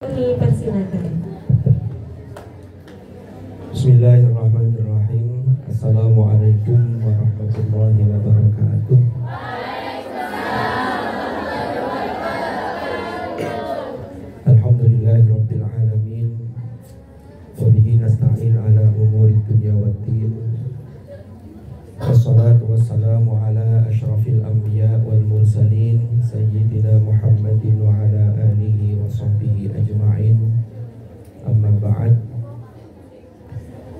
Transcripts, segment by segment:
Dipersilakan. Bismillahirrahmanirrahim. Assalamualaikum warahmatullahi wabarakatuh. Alhamdulillahirabbil alamin. Wa bihi nasta'in ala umuri dunya waddin. Wassalatu wassalamu ala asyrafil anbiya wal mursalin sayyidina Muhammadin wa ala alihi wa sahbihi ajma'in. Amma ba'd.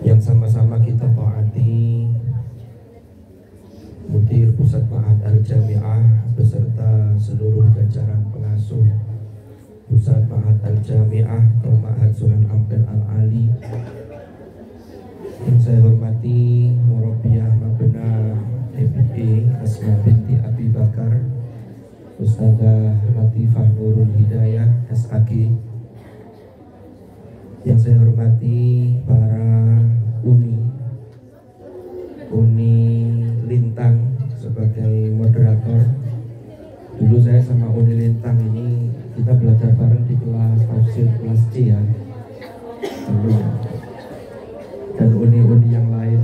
Yang sama-sama kita taati Mudir Pusat Ma'had Al-Jami'ah beserta seluruh jajaran pengasuh Pusat Ma'had Al-Jami'ah atau Ma'had Sunan Ampel Al-Ali. Yang saya hormati Murabbiyah Mabna EBE Asma binti Abi Bakar, Ustazah Latifah Nurul Hidayah SAG. Yang saya hormati para Uni Lintang sebagai moderator. Dulu saya sama Uni Lintang ini kita belajar bareng di kelas tafsir kelas C ya dulu. Dan uni-uni yang lain.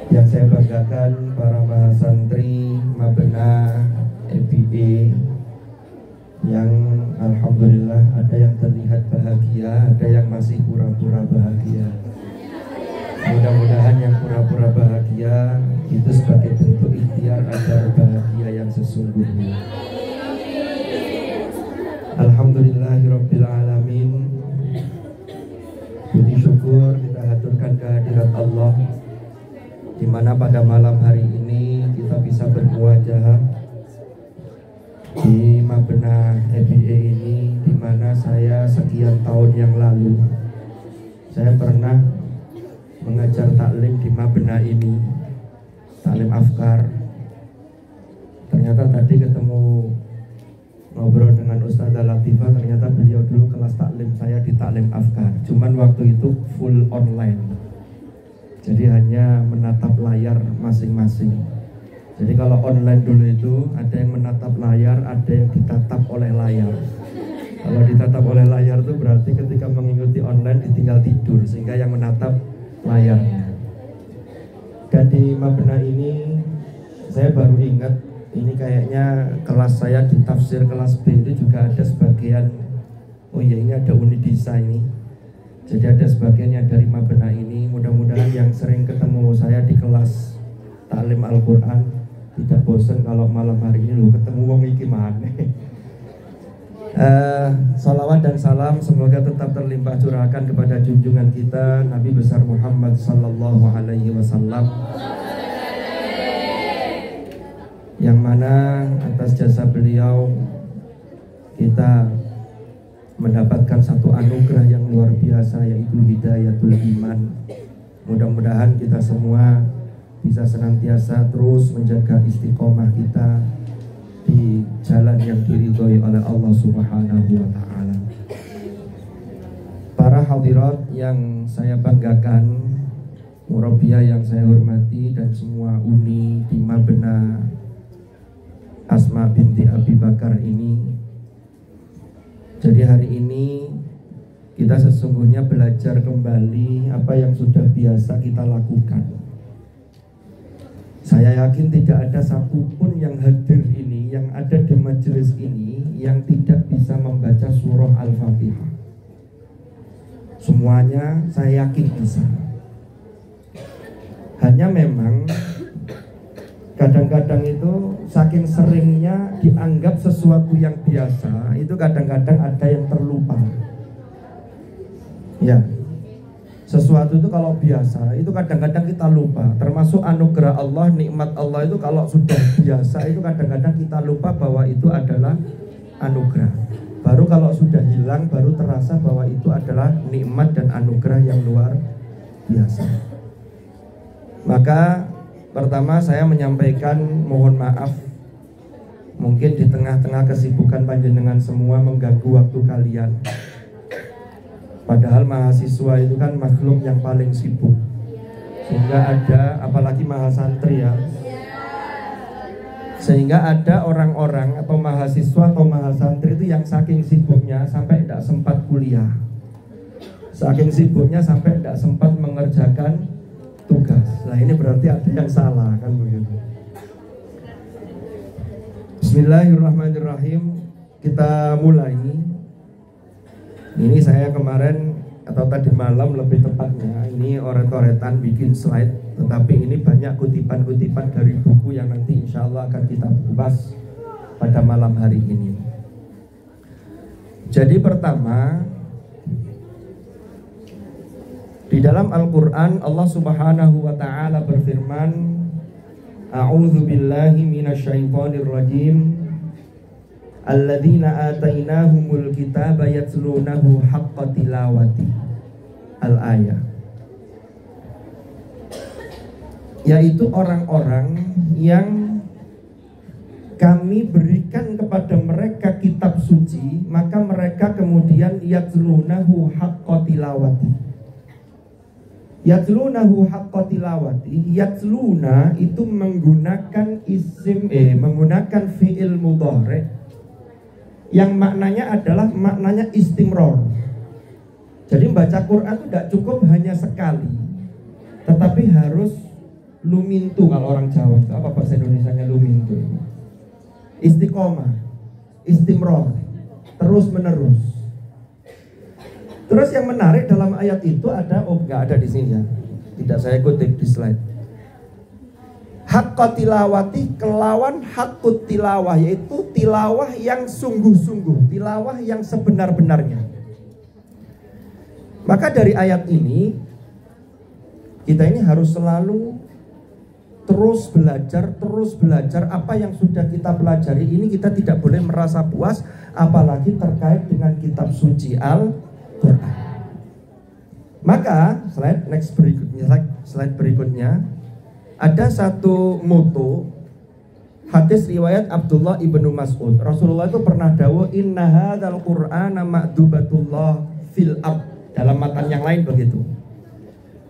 Yang saya banggakan para mahasantri Mabna EBE yang alhamdulillah ada yang terlihat bahagia, ada yang masih pura-pura bahagia. Mudah-mudahan yang pura-pura bahagia itu sebagai bentuk ikhtiar agar bahagia yang sesungguhnya. Alhamdulillahirabbil alamin. Puji syukur kita haturkan kehadirat Allah, di mana pada malam hari ini kita bisa bermuajah di Mabna EBE ini, di mana saya sekian tahun yang lalu saya pernah mengajar taklim di Mabna ini, taklim Afkar. Ternyata tadi ketemu ngobrol dengan Ustazah Latifah, ternyata beliau dulu kelas taklim saya di taklim Afkar, cuman waktu itu full online, jadi hanya menatap layar masing-masing. Jadi kalau online dulu itu ada yang menatap layar, ada yang ditatap oleh layar. Kalau ditatap oleh layar itu berarti ketika mengikuti online ditinggal tidur, sehingga yang menatap layarnya. Dan di Mabna ini saya baru ingat, ini kayaknya kelas saya di tafsir kelas B itu juga ada sebagian. Oh iya, ini ada Unidisa ini. Jadi ada sebagian yang dari Mabna ini. Mudah-mudahan yang sering ketemu saya di kelas taklim Al-Quran tidak bosan kalau malam hari ini lu ketemu wong iki maneh. Salawat dan salam semoga tetap terlimpah curahkan kepada junjungan kita Nabi besar Muhammad sallallahu alaihi wasallam, yang mana atas jasa beliau kita mendapatkan satu anugerah yang luar biasa, yaitu hidayatul iman. Mudah-mudahan kita semua bisa senantiasa terus menjaga istiqomah kita di jalan yang diridhoi oleh Allah Subhanahu wa ta'ala. Para hadirat yang saya banggakan, murabbiyah yang saya hormati, dan semua uni di Mabna Asma binti Abi Bakar ini. Jadi hari ini kita sesungguhnya belajar kembali apa yang sudah biasa kita lakukan. Saya yakin tidak ada satupun yang hadir ini, yang ada di majelis ini, yang tidak bisa membaca surah Al-Fatihah. Semuanya saya yakin bisa. Hanya memang kadang-kadang itu saking seringnya dianggap sesuatu yang biasa, itu kadang-kadang ada yang terlupa. Ya, sesuatu itu kalau biasa itu kadang-kadang kita lupa. Termasuk anugerah Allah, nikmat Allah itu kalau sudah biasa itu kadang-kadang kita lupa bahwa itu adalah anugerah. Baru kalau sudah hilang baru terasa bahwa itu adalah nikmat dan anugerah yang luar biasa. Maka pertama saya menyampaikan mohon maaf, mungkin di tengah-tengah kesibukan panjenengan semua mengganggu waktu kalian. Padahal mahasiswa itu kan makhluk yang paling sibuk, sehingga ada, apalagi mahasantri ya, Sehingga ada orang-orang atau mahasiswa atau mahasantri itu yang saking sibuknya sampai tidak sempat kuliah, saking sibuknya sampai tidak sempat mengerjakan tugas. Nah ini berarti ada yang salah, kan begitu. Bismillahirrahmanirrahim. Kita mulai. Ini saya kemarin atau tadi malam lebih tepatnya, ini oret-oretan bikin slide, tetapi ini banyak kutipan-kutipan dari buku yang nanti insya Allah akan kita bahas pada malam hari ini. Jadi pertama, di dalam Al-Quran Allah Subhanahu wa Ta'ala berfirman, A'udzu billahi minasyaitonir rajim, alladzina atainahumul kitaba yatlunahu haqqa tilawati. Al-ayah, yaitu orang-orang yang kami berikan kepada mereka kitab suci, maka mereka kemudian yatlunahu haqqa tilawati. Yatlunahu haqqa tilawati. Yatluna itu menggunakan menggunakan fi'il mudhari yang maknanya adalah maknanya istimror. Jadi membaca Quran itu tidak cukup hanya sekali, tetapi harus lumintu. Kalau orang Jawa itu apa bahasa Indonesianya lumintu? Istiqomah, istimror, terus menerus. Terus yang menarik dalam ayat itu ada, nggak ada di sini ya, tidak saya kutip di slide. Haqqa tilawati kelawan haqqut tilawah, yaitu tilawah yang sungguh-sungguh, tilawah yang sebenar-benarnya. Maka dari ayat ini kita ini harus selalu terus belajar apa yang sudah kita pelajari ini kita tidak boleh merasa puas, apalagi terkait dengan kitab suci Al-Quran. Maka slide berikutnya ada satu moto hadis riwayat Abdullah ibnu Mas'ud. Rasulullah itu pernah dawuh, inna hadzal qur'ana ma'dubatullah fil ard. Dalam matan yang lain begitu,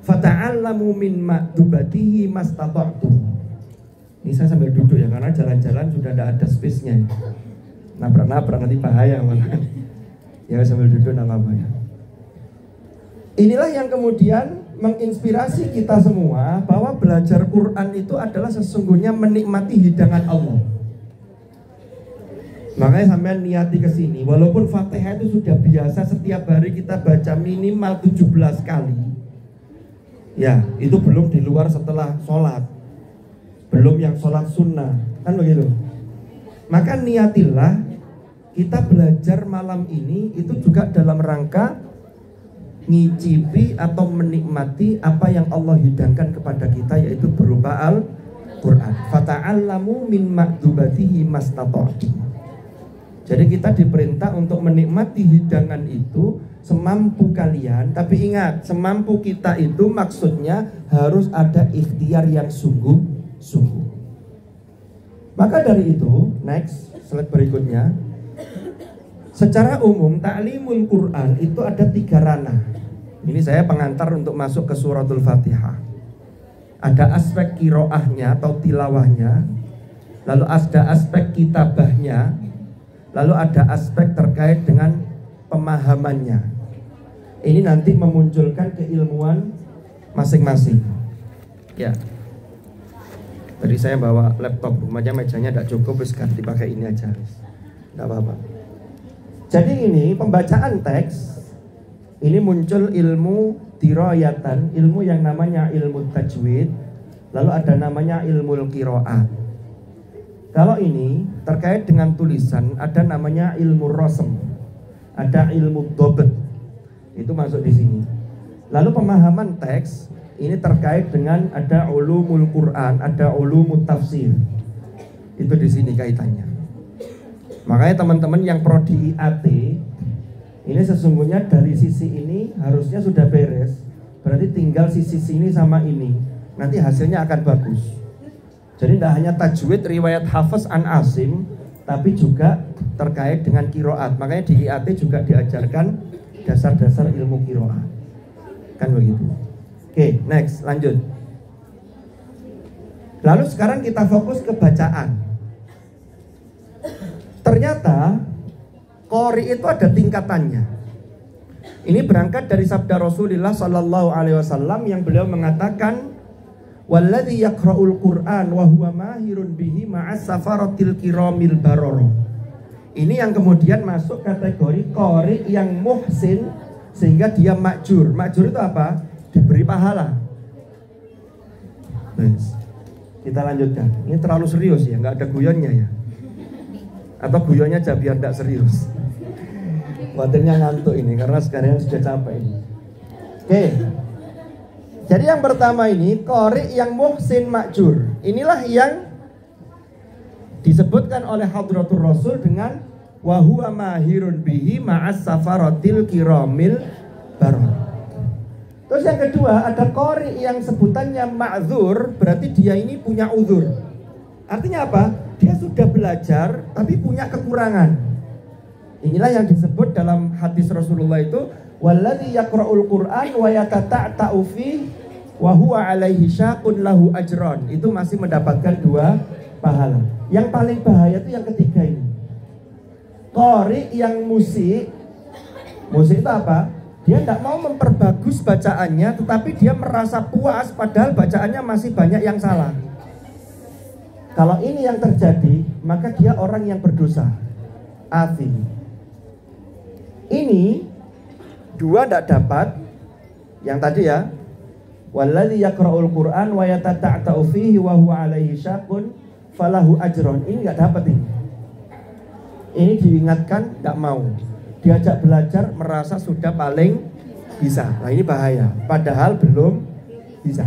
fata'allamu min ma'dubatihi mastata'tu. Ini saya sambil duduk ya, karena jalan-jalan sudah tidak ada space-nya. Nabrak-nabrak nanti bahaya malah. Ya sambil duduk namanya. Inilah yang kemudian menginspirasi kita semua bahwa belajar Quran itu adalah sesungguhnya menikmati hidangan Allah. Makanya sampai niati ke sini, walaupun Fatihah itu sudah biasa setiap hari kita baca minimal 17 kali. Ya, itu belum di luar setelah sholat, belum yang sholat sunnah, kan begitu. Maka niatilah kita belajar malam ini itu juga dalam rangka ngicipi atau menikmati apa yang Allah hidangkan kepada kita, yaitu berupa Al-Quran. Fata'allamu min ma'dubatihi mastata'tu. Jadi kita diperintah untuk menikmati hidangan itu semampu kalian. Tapi ingat, semampu kita itu maksudnya harus ada ikhtiar yang sungguh-sungguh. Maka dari itu, next slide berikutnya, secara umum ta'limul Quran itu ada 3 ranah. Ini saya pengantar untuk masuk ke suratul Fatihah. Ada aspek kiroahnya atau tilawahnya, lalu ada aspek kitabahnya, lalu ada aspek terkait dengan pemahamannya. Ini nanti memunculkan keilmuan masing-masing. Ya. Tadi saya bawa laptop, rumahnya mejanya tidak cukup, wis ganti pakai ini aja. Tidak apa-apa. Jadi ini pembacaan teks, ini muncul ilmu dirayatan, ilmu yang namanya ilmu tajwid, lalu ada namanya ilmu qiraat. Kalau ini terkait dengan tulisan, ada namanya ilmu rosem, ada ilmu dobet, itu masuk di sini. Lalu pemahaman teks ini terkait dengan ada ulumul Quran, ada ulumul tafsir, itu di sini kaitannya. Makanya teman-teman yang prodi IAT ini sesungguhnya dari sisi ini harusnya sudah beres, berarti tinggal sisi sini sama ini, nanti hasilnya akan bagus. Jadi tidak hanya tajwid riwayat Hafiz an Asim, tapi juga terkait dengan kiroat. Makanya di IAT juga diajarkan dasar-dasar ilmu kiroat. Kan begitu. Oke, next, lanjut. Lalu sekarang kita fokus ke bacaan. Ternyata qori itu ada tingkatannya. Ini berangkat dari sabda Rasulullah Sallallahu Alaihi Wasallam yang beliau mengatakan, "Walladzi yaqra'ul Qur'an wa huwa mahirun bihi ma'as safaratil kiramil baroro." Ini yang kemudian masuk kategori qori yang muhsin sehingga dia makjur. Makjur itu apa? Diberi pahala. Kita lanjutkan. Ini terlalu serius ya, nggak ada guyonnya ya. Atau guyonnya aja biar tidak serius. Khawatirnya ngantuk ini karena sekarang sudah capek ini. Oke. Jadi yang pertama ini qori yang muhsin makjur. Inilah yang disebutkan oleh Hadratur Rasul dengan wa huwa mahirun bihi ma'as safaratil kiramil baror. Terus yang kedua ada qori yang sebutannya ma'dzur, berarti dia ini punya uzur. Artinya apa? Dia sudah belajar tapi punya kekurangan. Inilah yang disebut dalam hadis Rasulullah itu walladzi yaqra'ul Qur'an wa yatata'u fi wa huwa 'alaihi syaqun lahu ajran. Itu masih mendapatkan 2 pahala. Yang paling bahaya itu yang ketiga ini. Qori yang musik itu apa? Dia tidak mau memperbagus bacaannya, tetapi dia merasa puas padahal bacaannya masih banyak yang salah. Kalau ini yang terjadi, maka dia orang yang berdosa, athim. Ini 2 tidak dapat. Yang tadi ya, walladzi yaqra'ul Qur'an wa yatata'u fihi wa huwa 'alaihi syaqun falahu ajron. Ini nggak dapat ini. Ini diingatkan nggak mau. Diajak belajar merasa sudah paling bisa. Nah ini bahaya. Padahal belum bisa.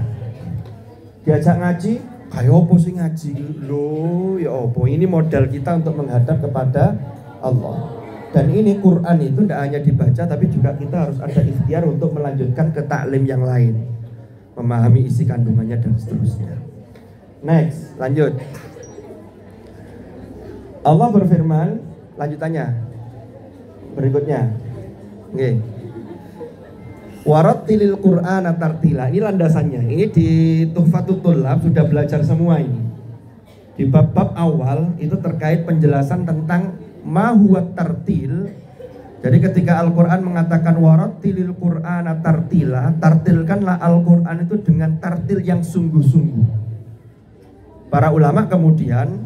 Diajak ngaji, kayak opo sih ngaji? Loh, ya opo. Ini modal kita untuk menghadap kepada Allah. Dan ini Quran itu tidak hanya dibaca, tapi juga kita harus ada ikhtiar untuk melanjutkan ke taklim yang lain, memahami isi kandungannya dan seterusnya. Next, lanjut. Allah berfirman, lanjutannya berikutnya. Oke. Warattilil Qur'ana tartila. Ini landasannya. Ini di Tuhfatul Thullab sudah belajar semua ini. Di bab-bab awal itu terkait penjelasan tentang ma huwa tartil. Jadi ketika Al-Qur'an mengatakan warattilil Qur'ana tartila, tartilkanlah Al-Qur'an itu dengan tartil yang sungguh-sungguh. Para ulama kemudian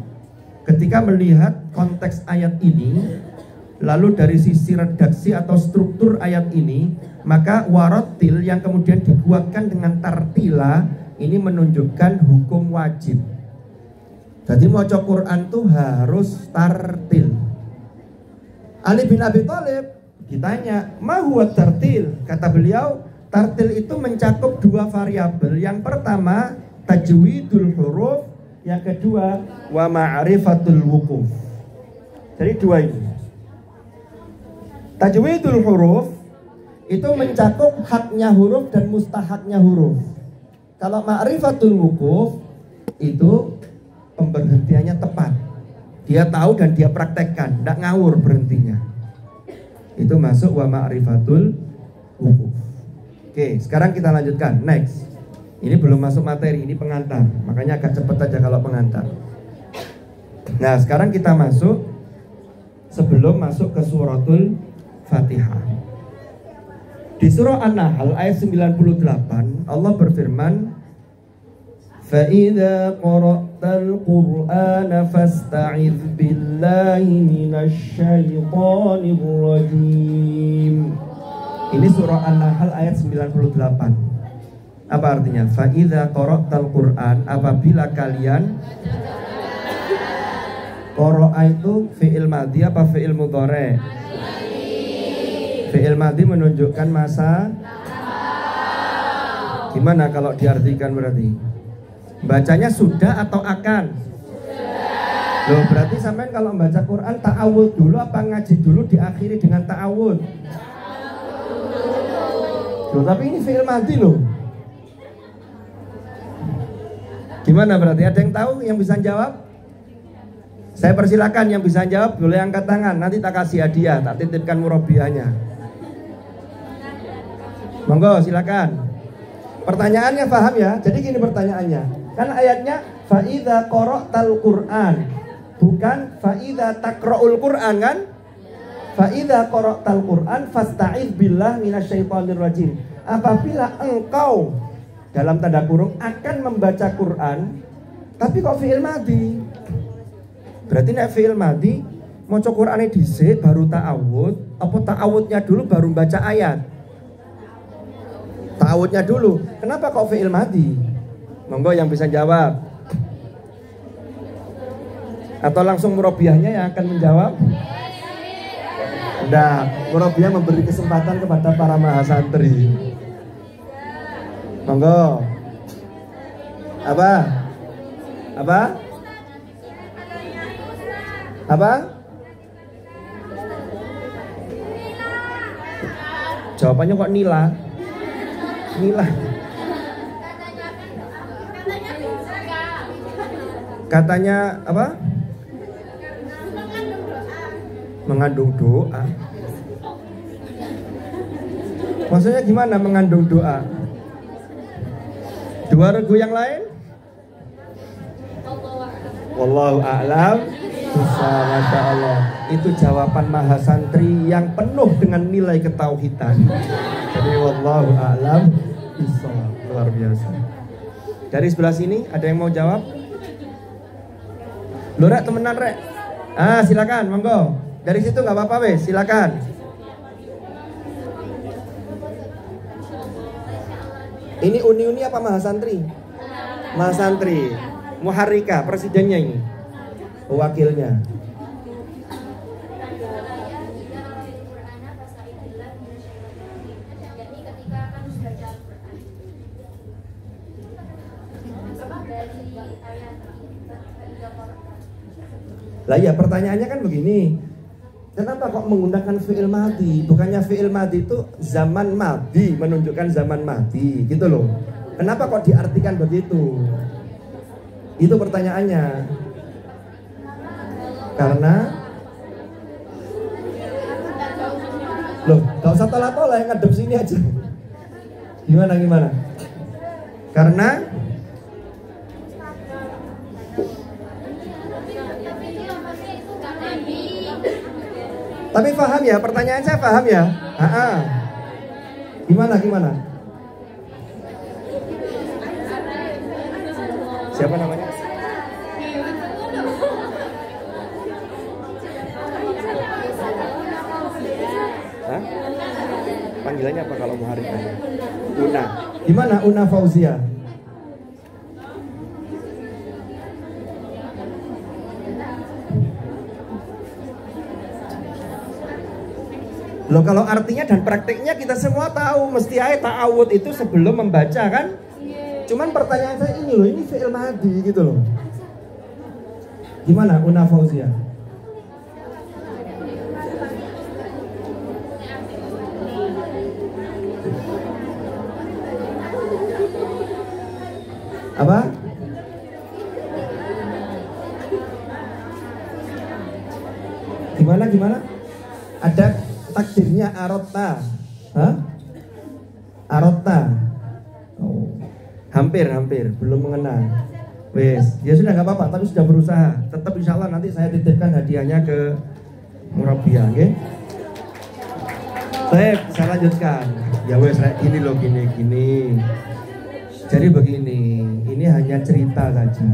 ketika melihat konteks ayat ini, lalu dari sisi redaksi atau struktur ayat ini, maka warattil yang kemudian dikuatkan dengan tartila ini menunjukkan hukum wajib. Jadi maca Quran tuh harus tartil. Ali bin Abi Thalib ditanya, "Ma huwa tartil?" Kata beliau, tartil itu mencakup 2 variabel. Yang pertama, tajwidul huruf, yang kedua, wa ma'rifatul wuquf. Jadi 2 ini. Tajwidul huruf itu mencakup haknya huruf dan mustahaknya huruf. Kalau ma'rifatul wuquf itu pemberhentiannya tepat. Dia tahu dan dia praktekkan, tidak ngawur berhentinya. Itu masuk wa ma'rifatul wuquf. Oke, sekarang kita lanjutkan. Next. Ini belum masuk materi, ini pengantar. Makanya agak cepat aja kalau pengantar. Nah, sekarang kita masuk sebelum masuk ke suratul Fatihah. Di surah An-Nahl ayat 98 Allah berfirman, فَإِذَا قَرَأْتَ الْقُرْآنَ فَاسْتَعِذْ بِاللَّهِ مِنَ الشَّيْطَانِ الرَّجِيمِ. Ini surah An-Nahl ayat 98. Apa artinya? فَإِذَا قَرَأْتَ الْقُرْآنَ, apabila kalian, qara'a itu fi'il madhi apa fi'il mudhari'? Fi'il madhi menunjukkan masa. Gimana kalau diartikan berarti? Bacanya sudah atau akan? Loh, berarti sampean kalau membaca Quran ta'awud dulu apa ngaji dulu diakhiri dengan ta'awud? Loh, tapi ini fi'il madhi loh. Gimana berarti? Ada yang tahu yang bisa jawab? Saya persilakan yang bisa jawab boleh angkat tangan. Nanti tak kasih hadiah, tak titipkan murabiahnya. Monggo silakan. Pertanyaannya paham ya? Jadi gini pertanyaannya. Kan ayatnya fa idza qara'tal Qur'an. Bukan fa'idha taqra'ul Qur'an kan? Fa'idha qara'tal Qur'an fasta'idz billah minasyaitonir rajim. Apabila engkau dalam tanda kurung akan membaca Quran, tapi kok fi'il madhi. Berarti nek fi'il madhi maca Qur'ane dhisik baru ta'awud, apa ta'awudnya dulu baru baca ayat? Ta'awudnya dulu. Kenapa kok fi'il madhi? Monggo yang bisa jawab. Atau langsung murabiahnya yang akan menjawab? Nah, murabiah memberi kesempatan kepada para mahasantri. Monggo. Apa? Apa? Apa? Jawabannya kok nila? Nila. Katanya apa? Mengandung doa. Maksudnya gimana mengandung doa? Dua regu yang lain? Wallahu a'lam. Masya Allah. Itu jawaban mahasantri yang penuh dengan nilai ketauhidan. Jadi wallahu a'lam bishawab. Luar biasa. Dari sebelah sini ada yang mau jawab? Loh Rek, temenan Rek. Ah silakan, monggo. Dari situ nggak apa-apa wes, silakan. Ini uni-uni apa mahasantri? Mahasantri. Muharrika, presidennya ini. Wakilnya. Lah ya pertanyaannya kan begini. Kenapa kok menggunakan fi'il madhi? Bukannya fi'il madhi itu zaman madhi, menunjukkan zaman madhi, gitu loh. Kenapa kok diartikan begitu? Itu pertanyaannya. Karena loh, gak usah tolak-tolak, yang ngadep sini aja. Gimana? Karena tapi paham ya, pertanyaan saya paham ya. Gimana? Siapa namanya? Hah? Panggilannya apa kalau mau hari ini? Una. Gimana Una Fauzia? Loh kalau artinya dan praktiknya kita semua tahu, mesti ayat ta'awud itu sebelum membaca kan? Cuman pertanyaan saya ini loh, ini fi'il madhi gitu loh. Gimana Una Fauzia? Apa? Gimana? Ada takdirnya arota. Hah? Arota. Oh. Hampir belum mengenal. Wes, ya sudah nggak apa-apa, tapi sudah berusaha. Tetap insya Allah nanti saya titipkan hadiahnya ke Murabiah, oke? Baik, saya lanjutkan. Ya wes, gini loh, gini. Jadi begini, ini hanya cerita saja.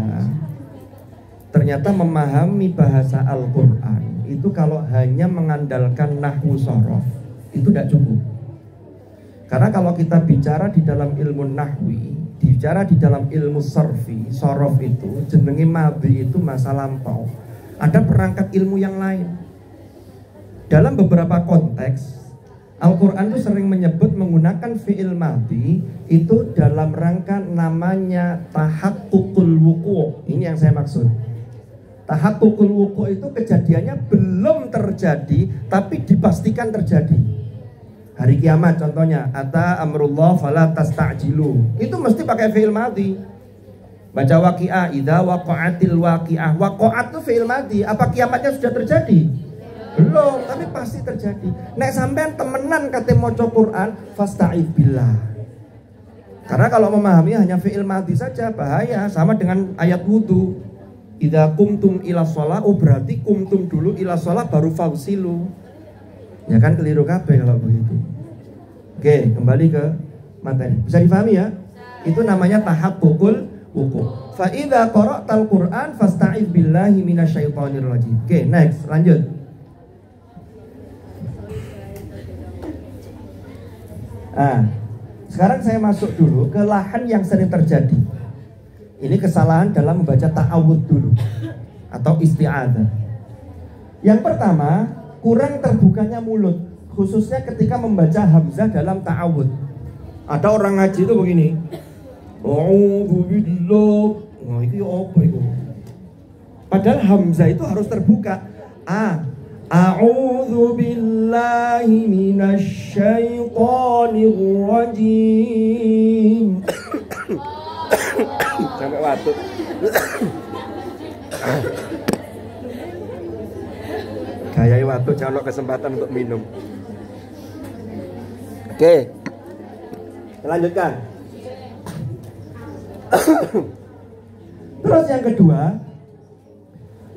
Ternyata memahami bahasa Al-Quran itu kalau hanya mengandalkan nahwu sorof itu tidak cukup. Karena kalau kita bicara di dalam ilmu nahwi, bicara di dalam ilmu sarfi, sorof itu jenenge madhi itu masa lampau. Ada perangkat ilmu yang lain. Dalam beberapa konteks Al-Quran itu sering menyebut menggunakan fi'il madhi itu dalam rangka namanya tahaqqul wuqu'. Ini yang saya maksud. Tahaqqul wuqu' itu kejadiannya belum terjadi tapi dipastikan terjadi. Hari kiamat contohnya, ata amrullah fala tasta'jilu. Itu mesti pakai fi'il madhi. Baca waqi'ah, idza waqa'atil waqi'ah. Waqa'at itu fi'il madhi. Apa kiamatnya sudah terjadi? Belum, tapi pasti terjadi. Nek sampean temenan kate maca Quran, fasta'idz billah. Karena kalau memahami hanya fi'il madhi saja bahaya, sama dengan ayat wudu. Idza kumtum ila shalah, oh berarti kumtum dulu ila shalah baru fausilu. Ya kan keliru kabeh kalau begitu. Oke, kembali ke materi. Bisa difahami ya? Itu namanya tahaqqul wuqu'. Fa idza qara'tal Qur'an fasta'idz billahi minasyaitonir rajim. Oke, next, lanjut. Sekarang saya masuk dulu ke lahan yang sering terjadi. Ini kesalahan dalam membaca ta'awudz dulu atau isti'adzah. Yang pertama, kurang terbukanya mulut, khususnya ketika membaca hamzah dalam ta'awudz. Ada orang ngaji itu begini. A'udzu billah. Nah, itu apa itu? Padahal hamzah itu harus terbuka. A'udzu billahi minasyaitonir rajim. Sampai batuk. Gayai batuk, jangan kesempatan untuk minum. Oke. Lanjutkan. Terus yang kedua,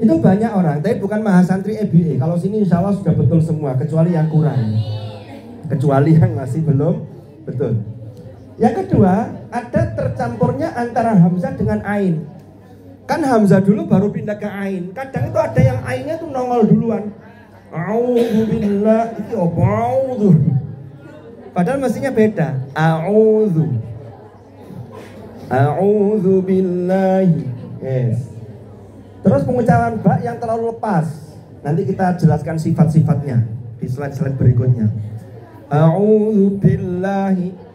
itu banyak orang, tapi bukan mahasantri EBE. Kalau sini insya Allah sudah betul semua, kecuali yang kurang, kecuali yang masih belum betul. Yang kedua, ada tercampurnya antara hamzah dengan ain. Kan hamzah dulu baru pindah ke ain. Kadang itu ada yang ainnya tuh nongol duluan. A'udzubillah, itu apa? A'udzu. Padahal mestinya beda. A'udzu billahi. Yes. Terus pengucapan ba yang terlalu lepas. Nanti kita jelaskan sifat-sifatnya di slide-slide berikutnya. A'udzu billahi.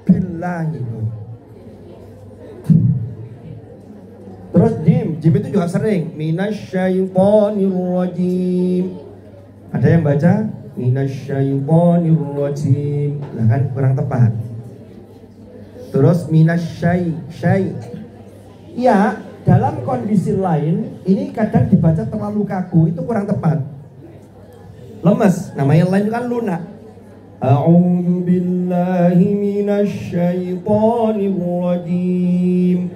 Terus jim itu juga sering. Minasyaitonir rajim. Ada yang baca minasyaitonir rajim. Nah kan kurang tepat. Terus minasyai. Ya, dalam kondisi lain ini kadang dibaca terlalu kaku, itu kurang tepat. Lemes, namanya lain kan lunak. A'udzu billahi minasyaitonir rajim.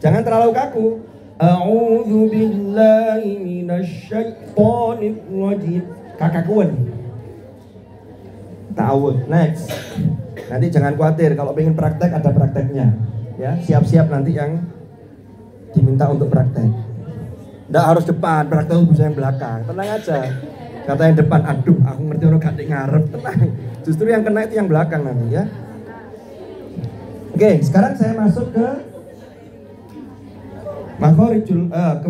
Jangan terlalu kaku. A'udzu billahi minasyaitonir rajim. Kakakuan. Ta'awud. Next. Nanti jangan khawatir, kalau pengen praktek ada prakteknya. Ya, siap-siap nanti yang diminta untuk praktek. Nggak harus depan, praktek bisa yang belakang. Tenang aja. Kata yang depan, aduh, aku ngerti orang gak ngarep. Tenang. Justru yang kena itu yang belakang nanti ya. Oke, sekarang saya masuk ke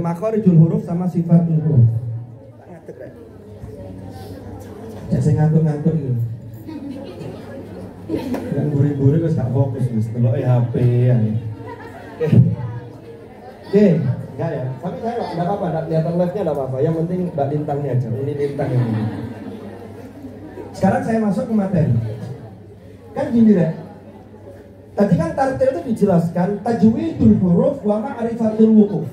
makhorijul huruf sama sifatul huruf. Ya, saya ngantuk-ngantuk gitu. Yang buri-buri terus gak fokus, terus telok HP ya. Oke, enggak ya. Tapi saya enggak apa-apa, enggak kelihatan live-nya enggak apa-apa. Yang penting Mbak Lintangnya aja. Ini Lintang yang ini. Sekarang saya masuk ke materi. Kan gini deh. Tadi kan tartil itu dijelaskan tajwidul huruf wa ma'rifatul wuquf.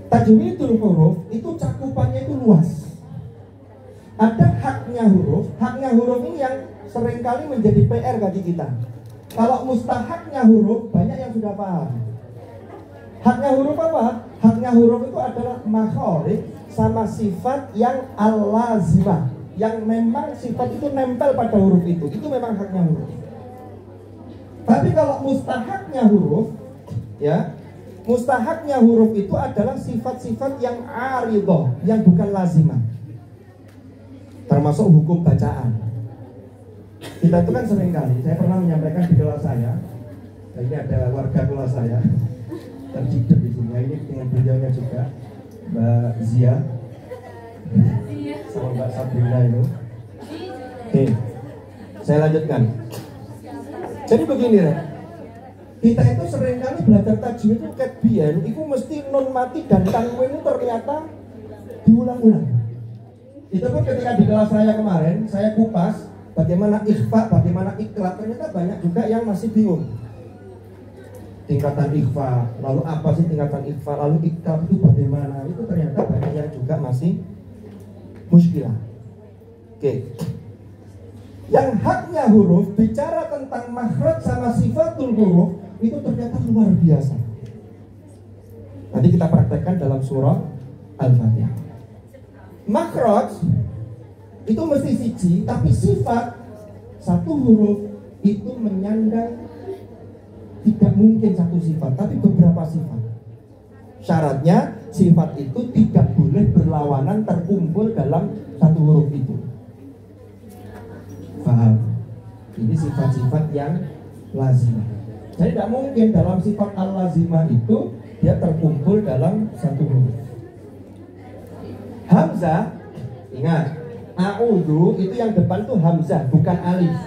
Tajwidul huruf itu cakupannya itu luas. Ada haknya huruf ini yang seringkali menjadi PR bagi kita. Kalau mustahaknya huruf, banyak yang sudah paham. Haknya huruf apa? Haknya huruf itu adalah makhraj sama sifat yang al-lazimah, yang memang sifat itu nempel pada huruf itu memang haknya huruf. Tapi kalau mustahaknya huruf, ya, mustahaknya huruf itu adalah sifat-sifat yang aridhah, yang bukan lazimah. Termasuk hukum bacaan. Kita itu kan sering kali, saya pernah menyampaikan di kelas saya. Nah, ini ada warga kelas saya terciduk di sini. Ini dengan beliaunya juga, Mbak Zia sama Mbak Sabrina itu. Oke, saya lanjutkan. Jadi begini ya, kita itu sering kali belajar tajwid itu kayak biyen, itu mesti non mati dan tanwin itu ternyata diulang-ulang. Itu pun ketika di kelas saya kemarin, saya kupas bagaimana ikhfa, bagaimana ikrar, ternyata banyak juga yang masih bingung. Tingkatan ikhfa, lalu apa sih tingkatan ikhfa, lalu ikrar itu bagaimana? Itu ternyata banyak yang juga masih muskilah. Oke. Yang haknya huruf bicara tentang makhraj sama sifatul huruf itu ternyata luar biasa. Nanti kita praktekkan dalam surah Al-Fatihah. Makhraj itu mesti siji, tapi sifat satu huruf itu menyandang tidak mungkin satu sifat, tapi beberapa sifat. Syaratnya sifat itu tidak boleh berlawanan terkumpul dalam satu huruf itu. Paham? Ini sifat-sifat yang lazim. Jadi tidak mungkin dalam sifat al-lazimah itu dia terkumpul dalam satu huruf. Hamzah, ingat, a'udhu itu yang depan tuh hamzah, bukan alif.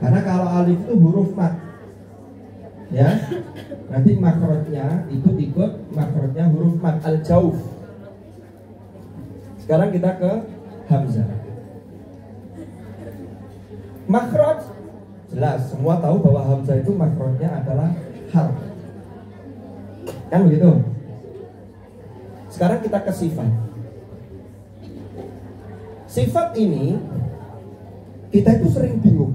Karena kalau alif itu huruf mat, ya, nanti makhrajnya itu ikut makhrajnya huruf mat, al-jauf. Sekarang kita ke hamzah. Makhraj jelas, semua tahu bahwa hamzah itu makhrajnya adalah harf. Kan begitu? Sekarang kita ke sifat. Sifat ini kita itu sering bingung.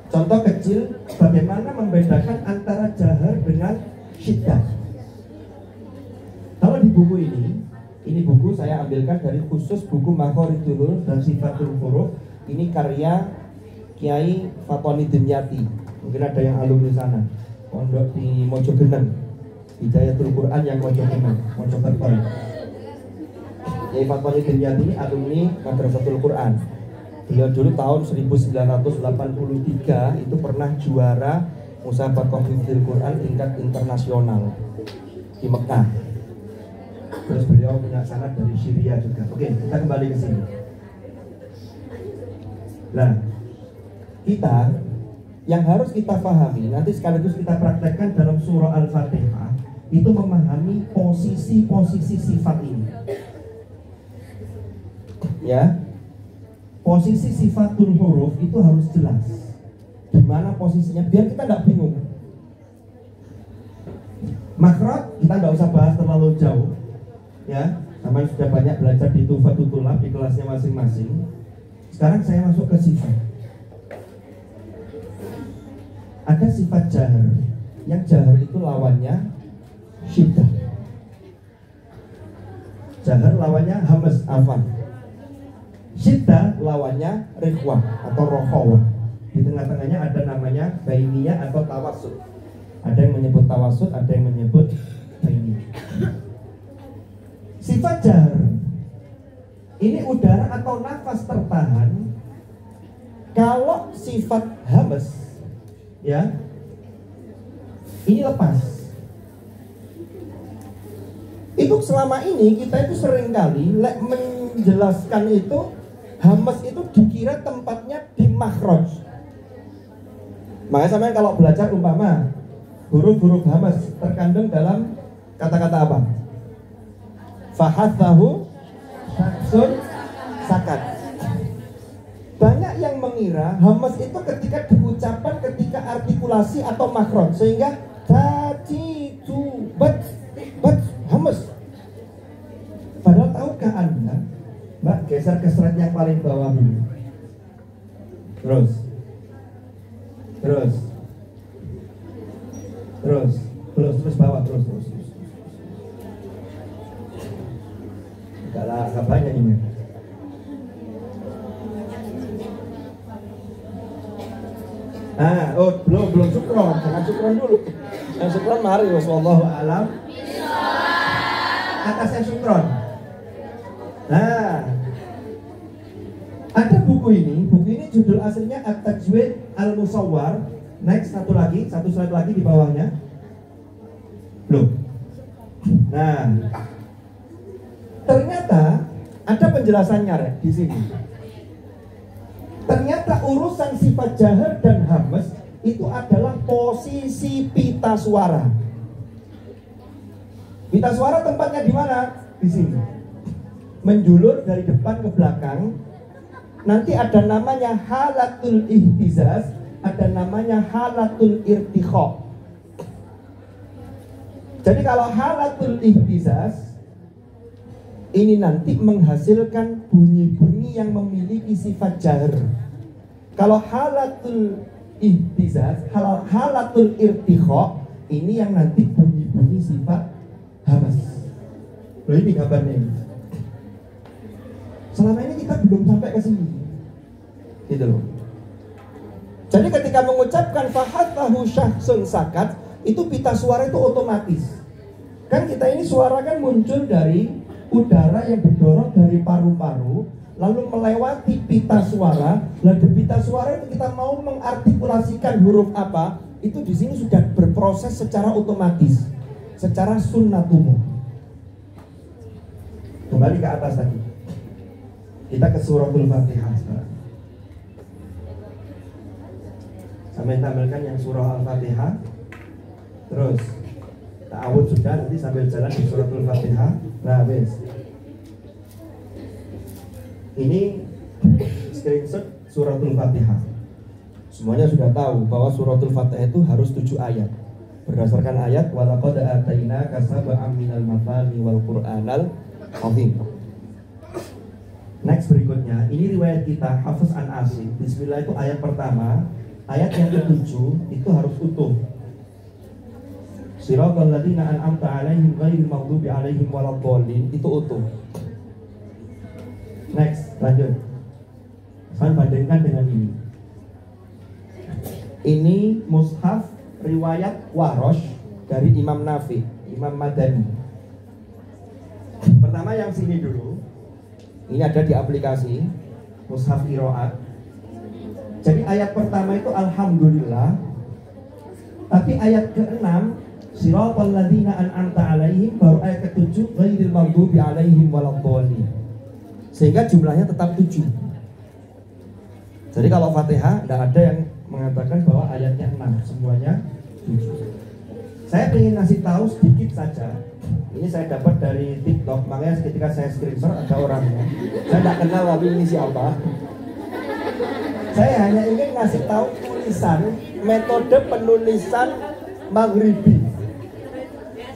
Contoh kecil, bagaimana membedakan antara jahar dengan syiddah. Kalau di buku ini buku saya ambilkan dari khusus buku Makhorijul Huruf dan Sifatul Huruf. Ini karya Kiai Fatoni Dimyati. Mungkin ada yang alumni sana, pondok di Mojogeneng, Hidayatul Quran yang Mojogeneng, Mojokerto. Kiai Fatoni Dimyati ini alumni Madrasatul Quran. Beliau dulu tahun 1983 itu pernah juara Musabaqah Hifdzil Quran tingkat internasional di Mekah. Terus beliau punya sanad dari Syria juga. Oke, kita kembali ke sini. Nah, kita yang harus kita pahami, nanti sekaligus kita praktekkan dalam surah Al-Fatihah, itu memahami posisi-posisi sifat ini. Ya, posisi sifatul huruf itu harus jelas. Di mana posisinya, biar kita tidak bingung. Makhraj kita tidak usah bahas terlalu jauh, ya. Namanya sudah banyak belajar di Tuhfatul Thulab di kelasnya masing-masing. Sekarang saya masuk ke sifat. Ada sifat jahar. Yang jahar itu lawannya syiddah. Jahar lawannya hamz, afan. Syiddah lawannya rikhwah atau rokhawah. Di tengah-tengahnya ada namanya bainiyah atau tawassut. Ada yang menyebut tawassut, ada yang menyebut bainiyah. Sifat jahar ini udara atau nafas tertahan. Kalau sifat hamz, ya, ini lepas. Itu selama ini kita itu seringkali menjelaskan itu hamz itu dikira tempatnya di makhraj. Makanya sampai kalau belajar umpama huruf-huruf hamz terkandung dalam kata-kata apa? Fahathahu syaksun sakat. Banyak yang mengira hamz itu ketika diucapkan ketika artikulasi atau makhraj, sehingga tati tu bat hamz. Padahal tahukah Anda, Mbak, geser ke slide yang paling bawah dulu. Terus bawah terus. Agak banyak ini. Belum syukron, jangan syukron dulu. Yang syukron mari, wallahu a'lam. Atasnya syukron. Nah, ada buku ini judul aslinya At-Tajwid Al-Musawwar. Next, satu slide lagi di bawahnya. Loh. Nah, ternyata ada penjelasannya di sini. Ternyata urusan sifat jahar dan hamz itu adalah posisi pita suara. Pita suara tempatnya di mana? Di sini. Menjulur dari depan ke belakang. Nanti ada namanya halatul ihtizaz, ada namanya halatul irtikha. Jadi kalau halatul ihtizaz ini nanti menghasilkan bunyi-bunyi yang memiliki sifat jahar. Kalau halatul ihtizaz, halatul irtikha Ini yang nanti bunyi-bunyi sifat hamas. Loh, ini gambarnya ini. Selama ini kita belum sampai ke sini. Gitu loh. Jadi ketika mengucapkan fahathahu syahsun sakat, itu pita suara itu otomatis. Kan kita ini suara kan muncul dari udara yang didorong dari paru-paru, lalu melewati pita suara. Lalu pita suara itu kita mau mengartikulasikan huruf apa, itu di sini sudah berproses secara otomatis, secara sunnatumum. Kembali ke atas tadi. Kita ke suratul Fatihah sekarang. Sambil tampilkan yang surah Al-Fatihah. Terus ta'awud sudah, nanti sambil jalan di suratul Fatihah. Nah, wes. Ini screenshot suratul Fatihah. Semuanya sudah tahu bahwa suratul Fatihah itu harus 7 ayat. Berdasarkan ayat walaqad atainaka sab'an minal mathani wal qur'anal azim. Next berikutnya, ini riwayat kita Hafiz an Asim. Bismillah itu ayat pertama. Ayat yang ke-7 itu harus utuh. Siratal ladzina an'amta 'alaihim ghairil maghdubi 'alaihim waladdallin, itu utuh. Next, lanjut. Saya bandingkan dengan ini. Ini mushaf riwayat Warosh dari Imam Nafi, Imam Madani. Pertama yang sini dulu. Ini ada di aplikasi mushaf qiraat. Jadi ayat pertama itu alhamdulillah. Tapi ayat ke-6 siratal ladzina an'amta 'alaihim, baru ayat ke-7 ghairil maghdubi 'alaihim waladdallin. Sehingga jumlahnya tetap 7. Jadi kalau Fatihah tidak ada yang mengatakan bahwa ayatnya 6, semuanya 7. Saya ingin ngasih tahu sedikit saja. Ini saya dapat dari TikTok, makanya ketika saya screenshot ada orangnya. Saya tidak kenal lagi ini siapa. Saya hanya ingin ngasih tahu tulisan, metode penulisan Maghribi.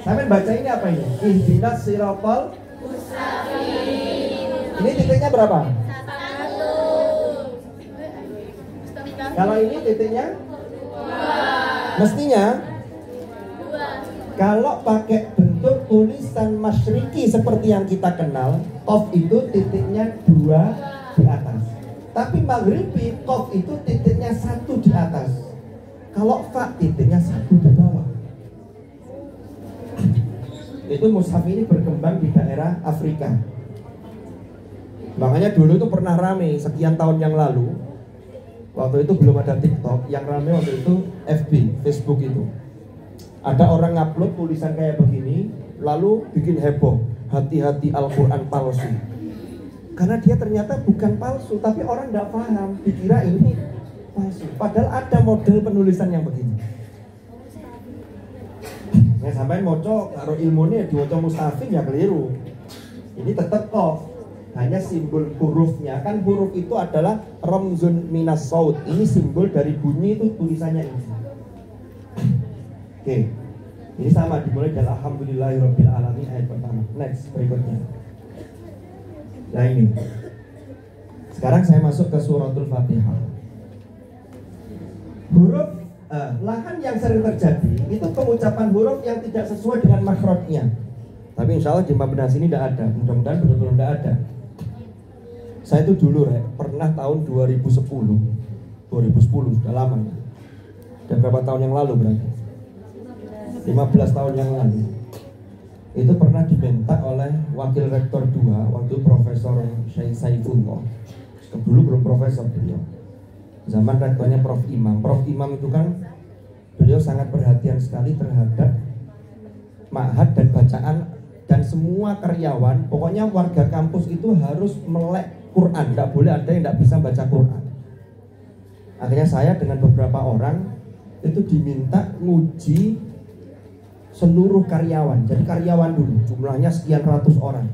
Sampai baca ini apa ini? Ihdinas siratal mustaqim. Ini titiknya berapa? 1. Kalau ini titiknya? 2. Mestinya? 2. Kalau pakai bentuk tulisan masyriki seperti yang kita kenal, qaf itu titiknya 2 di atas. Tapi Maghribi, qaf itu titiknya 1 di atas. Kalau fa titiknya 1 di bawah. Itu mushaf ini berkembang di daerah Afrika. Makanya dulu itu pernah rame sekian tahun yang lalu. Waktu itu belum ada TikTok, yang rame waktu itu FB, Facebook itu. Ada orang ngupload tulisan kayak begini, lalu bikin heboh, hati-hati Al-Quran palsu. Karena dia ternyata bukan palsu, tapi orang tidak paham, dikira ini palsu. Padahal ada model penulisan yang begini. Nah, sampai moco karo ilmunya diwoco mustafin ya keliru. Ini tetap qaf, hanya simbol hurufnya. Kan huruf itu adalah ramzun minas saut. Ini simbol dari bunyi, itu tulisannya ini. Oke. Ini sama dimulai dari alhamdulillahirabbil alamin ayat pertama. Next berikutnya. Nah ini. Sekarang saya masuk ke suratul Fatihah. Huruf lahan yang sering terjadi itu pengucapan huruf yang tidak sesuai dengan makhrajnya. Tapi insya Allah di Mabnas ini tidak ada. Mudah-mudahan betul-betul tidak ada. Saya itu dulu pernah tahun 2010 sudah lama. Dan berapa tahun yang lalu berarti? 15 tahun yang lalu. Itu pernah diminta oleh Wakil Rektor 2 waktu Profesor Syekh Saifullah. Dulu belum profesor beliau. Zaman rektornya Prof Imam. Prof Imam itu kan beliau sangat perhatian sekali terhadap ma'had dan bacaan dan semua karyawan. Pokoknya warga kampus itu harus melek Quran. Tidak boleh ada yang tidak bisa baca Quran. Akhirnya saya dengan beberapa orang itu diminta nguji seluruh karyawan. Jadi karyawan dulu jumlahnya sekian ratus orang.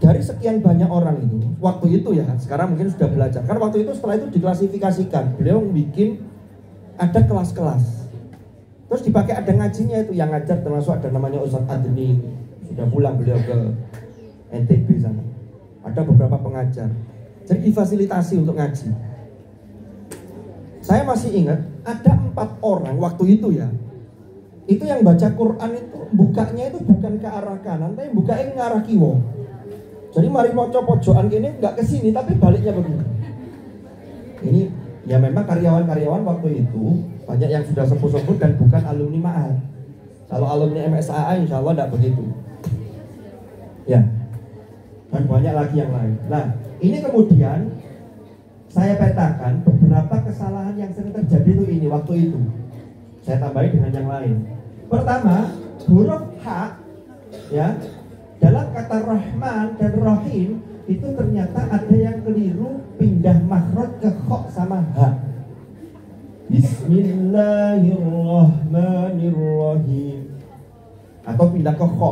Dari sekian banyak orang itu, waktu itu ya, sekarang mungkin sudah belajar. Karena waktu itu setelah itu diklasifikasikan. Beliau bikin ada kelas-kelas. Terus dipakai ada ngajinya itu, yang ngajar termasuk ada namanya Ustadz Adni. Sudah pulang beliau ke NTB sana. Ada beberapa pengajar. Jadi difasilitasi untuk ngaji. Saya masih ingat ada 4 orang waktu itu ya. Itu yang baca Quran itu bukanya itu bukan ke arah kanan, tapi bukanya ke arah kiwa. Jadi mari mau pojokan gini nggak ke sini, tapi baliknya begini. Ini ya memang karyawan-karyawan waktu itu banyak yang sudah sepuh-sepuh dan bukan alumni Ma'had. Kalau alumni MSAA insya Allah tidak begitu. Ya. Dan banyak lagi yang lain. Nah, ini kemudian saya petakan beberapa kesalahan yang sering terjadi itu ini waktu itu. Saya tambahin dengan yang lain. Pertama, huruf H ya, dalam kata Rahman dan Rahim itu ternyata ada yang keliru pindah makhraj ke kha sama H. Bismillahirrahmanirrahim. Atau pindah ke kha.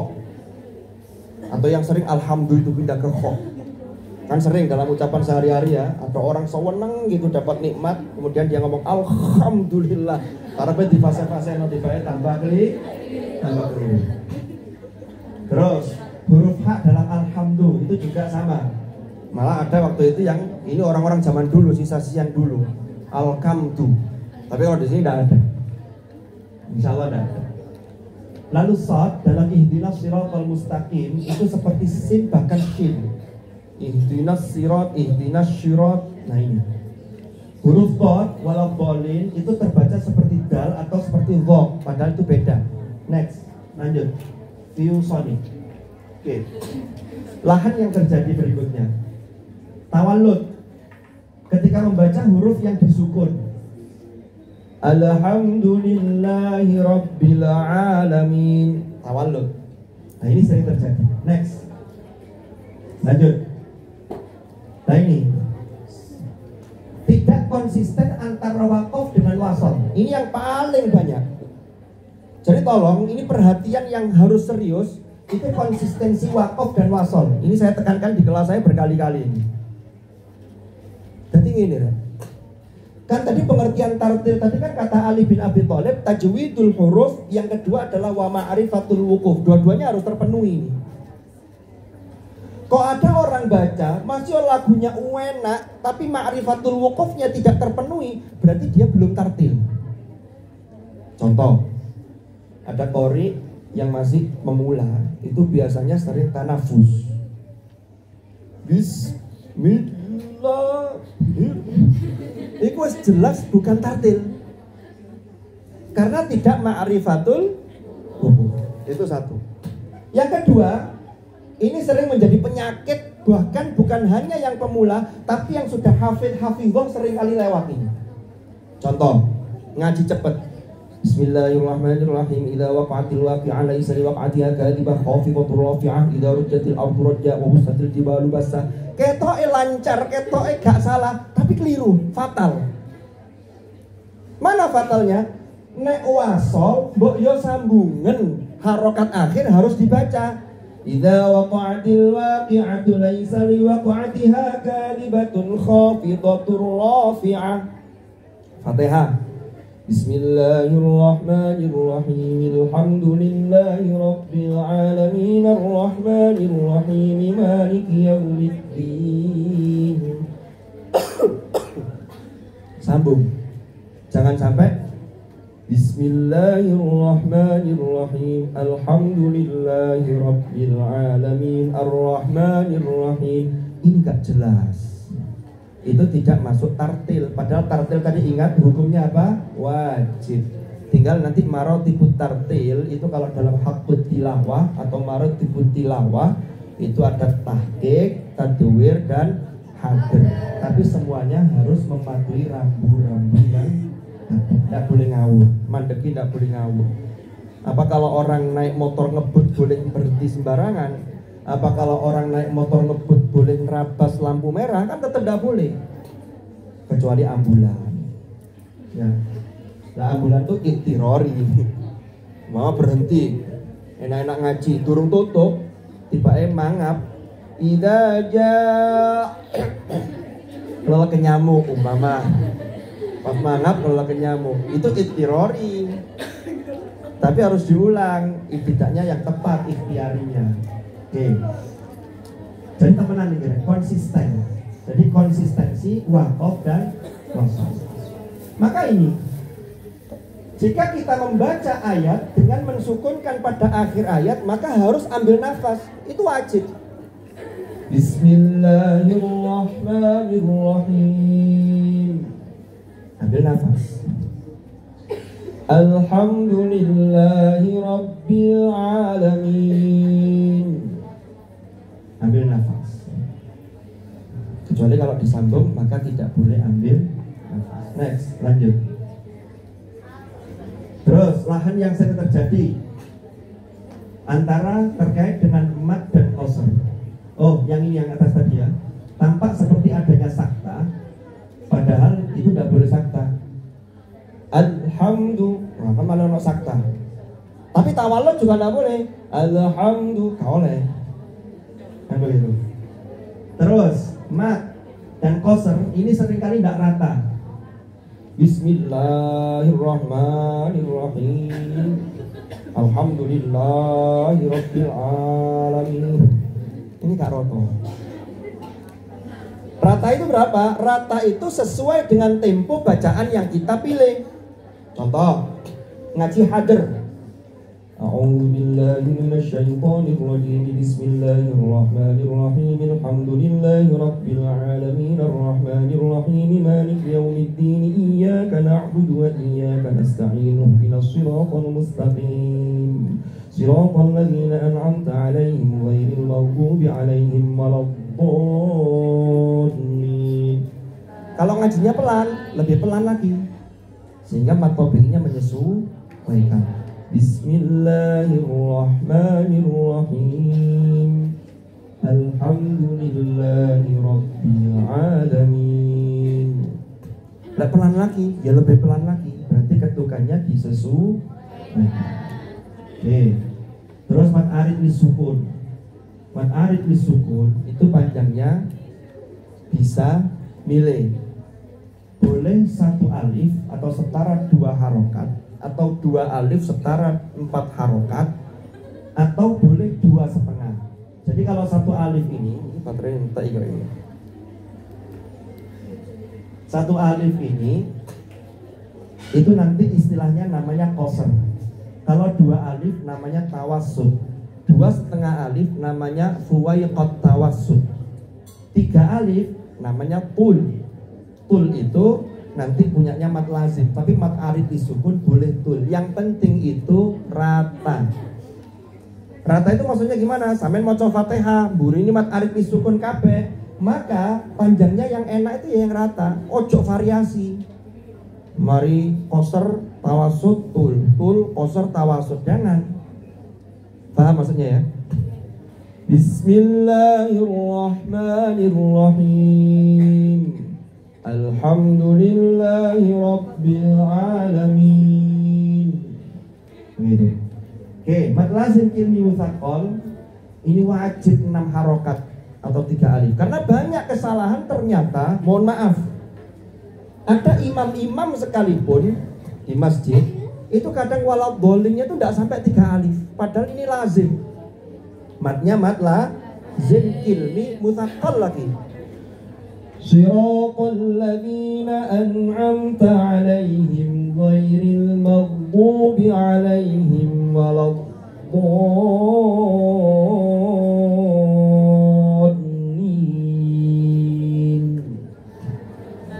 Atau yang sering alhamdulillah itu pindah ke kha. Kan sering dalam ucapan sehari-hari ya, ada orang sewenang gitu dapat nikmat, kemudian dia ngomong alhamdulillah. Karena di fase-fase notifikasi tambah kali. Terus huruf H dalam alhamdulillah itu juga sama. Malah ada waktu itu yang ini orang-orang zaman dulu, sisa-sisa yang dulu. Alhamdu. Tapi kalau di sini tidak ada. Insya Allah tidak ada. Lalu shad dalam ihdinas siratal mustaqim itu seperti sin bahkan shin. Ihdinas sirat, ihdinas syirat. Nah ini huruf dhad walau dhalin itu terbaca seperti dal atau seperti dha, padahal itu beda. Next, lanjut. Viewsonic. Oke. Lahan yang terjadi berikutnya. Tawallud. Ketika membaca huruf yang disukun. Alhamdulillahi rabbil alamin. Tawallud. Nah ini sering terjadi. Next. Lanjut. Nah ini tidak konsisten antara waqaf dengan wasol. Ini yang paling banyak. Jadi tolong ini perhatian yang harus serius. Itu konsistensi waqaf dan wasol. Ini saya tekankan di kelas saya berkali-kali ini. Jadi ini kan tadi pengertian tartil tadi kan kata Ali bin Abi Thalib tajwidul huruf, yang kedua adalah wa ma'rifatul wuquf. Dua-duanya harus terpenuhi ini. Kok ada orang baca masih lagunya enak tapi ma'rifatul wuqufnya tidak terpenuhi, berarti dia belum tartil. Contoh, ada qori yang masih memula, itu biasanya sering tanafus. Bismillah. Itu jelas bukan tartil. Karena tidak ma'rifatul wuquf. Itu satu. Yang kedua, ini sering menjadi penyakit, bahkan bukan hanya yang pemula, tapi yang sudah hafidh-hafidhoh sering kali lewat ini. Contoh, ngaji cepet. Bismillahirrahmanirrahim. Idza waqa'atil waqi'ah laysa liwaqa'atiha kadhibah khafidatur rafi'ah idza rujjatil ardu rajja wa busatil jibalu bassa. Ketoke lancar, ketoke gak salah, tapi keliru, fatal. Mana fatalnya? Nek wasol, mbok yo sambungen, harokat akhir harus dibaca. Idza waqa'atil waqi'atu laysa liwaqa'atiha kadhibatun khafidatur rafi'ah. Fatihah. Bismillahirrahmanirrahim. Alhamdulillahi rabbil alamin arrahmanir rahim maliki yaumiddin. Sambung. Jangan sampai Bismillahirrahmanirrahim. Alhamdulillahi rabbil alamin arrahmanir rahim. Ini enggak jelas. Itu tidak masuk tartil. Padahal tartil tadi ingat hukumnya apa? Wajib. Tinggal nanti marotibut tartil itu kalau dalam hakut tilawah atau marotibut tilawah itu ada tahqiq, tadwir dan hadir. Tapi semuanya harus mematuhi rambu-rambu yang tidak boleh ngawur, mandeki tidak boleh ngawur. Apa kalau orang naik motor ngebut boleh berhenti sembarangan? Apa kalau orang naik motor ngebut boleh nerabas lampu merah? Kan tetap tidak boleh. Kecuali ambulan. Ya. Nah ambulan itu iktirori. Mau berhenti, enak-enak ngaji, durung tutup, tiba mangap. Idza jaa kalau kenyamuk umpama. Pas mangap kalau nyamuk itu iktirori, tapi harus diulang ibadahnya yang tepat ikhtiarinya. Oke. Jadi temenan ini konsisten. Jadi konsistensi waqaf dan wasal. Maka ini Jika kita membaca ayat dengan mensukunkan pada akhir ayat, maka harus ambil nafas. Itu wajib. Bismillahirrahmanirrahim. Ambil nafas. Alhamdulillahi rabbil alamin. Ambil nafas. Kecuali kalau disambung maka tidak boleh ambil nafas. Next, lanjut. Terus lahan yang sering terjadi antara terkait dengan mat dan qasr. Oh, yang ini yang atas tadi ya. Tampak seperti adanya sakta, padahal itu tidak boleh sakta. Alhamdulillah, kan malah no sakta. Tapi tawalud juga tidak boleh. Alhamdulillah, boleh. Kan begitu. Terus mat dan qasr ini seringkali tidak rata. Bismillahirrahmanirrahim. Alhamdulillahirabbil alamin. Ini Kak Roto. Rata itu berapa? Rata itu sesuai dengan tempo bacaan yang kita pilih. Contoh, ngaji hadir. A'udzubillahi minasyaitonirrajim. Bismillahirrahmanirrahim. Alhamdulillahirabbil alamin arrahmanirrahim maliki yaumiddin iyyaka na'budu wa iyyaka nasta'in ihdinas siratal mustaqim siratal ladzina an'amta 'alaihim ghairil maghdubi 'alaihim waladdallin. Kalau ngajinya pelan, lebih pelan lagi sehingga mat tobingnya menyesuaikan. Bismillahirrahmanirrahim. Alhamdulillahi rabbil alamin. Pelan lagi, ya lebih pelan lagi. Berarti ketukannya disesuaikan. Oke. Terus mat arid lisukun. Mat arid lisukun itu panjangnya bisa milih. Boleh satu alif atau setara 2 harokat, atau 2 alif setara 4 harokat, atau boleh 2,5. Jadi kalau satu alif ini baterai tak ikut ini. Satu alif ini itu nanti istilahnya namanya qasr. Kalau 2 alif namanya tawassut. 2,5 alif namanya fuwaiqat tawassut. 3 alif namanya tul. Tul itu nanti punyanya mat lazim, tapi mat arid disukun boleh tul. Yang penting itu rata. Rata itu maksudnya gimana? Sampeyan maca Fatihah, mburi ini mat arid disukun kabeh, maka panjangnya yang enak itu ya yang rata. Ojo variasi. Mari qasr tawassut tul, tul qasr tawassut, jangan. Paham maksudnya ya? Bismillahirrahmanirrahim. Alhamdulillahi rabbil alamin. Begitu. Oke, mat lazim ilmi mutsaqal ini wajib 6 harokat atau 3 alif. Karena banyak kesalahan ternyata, mohon maaf, ada imam-imam sekalipun di masjid itu kadang waladhdallin itu tidak sampai 3 alif. Padahal ini lazim. Matnya mat lazim ilmi mutsaqal lagi. Siratal ladzina an'amta 'alaihim ghairil maghdubi 'alaihim waladdallin.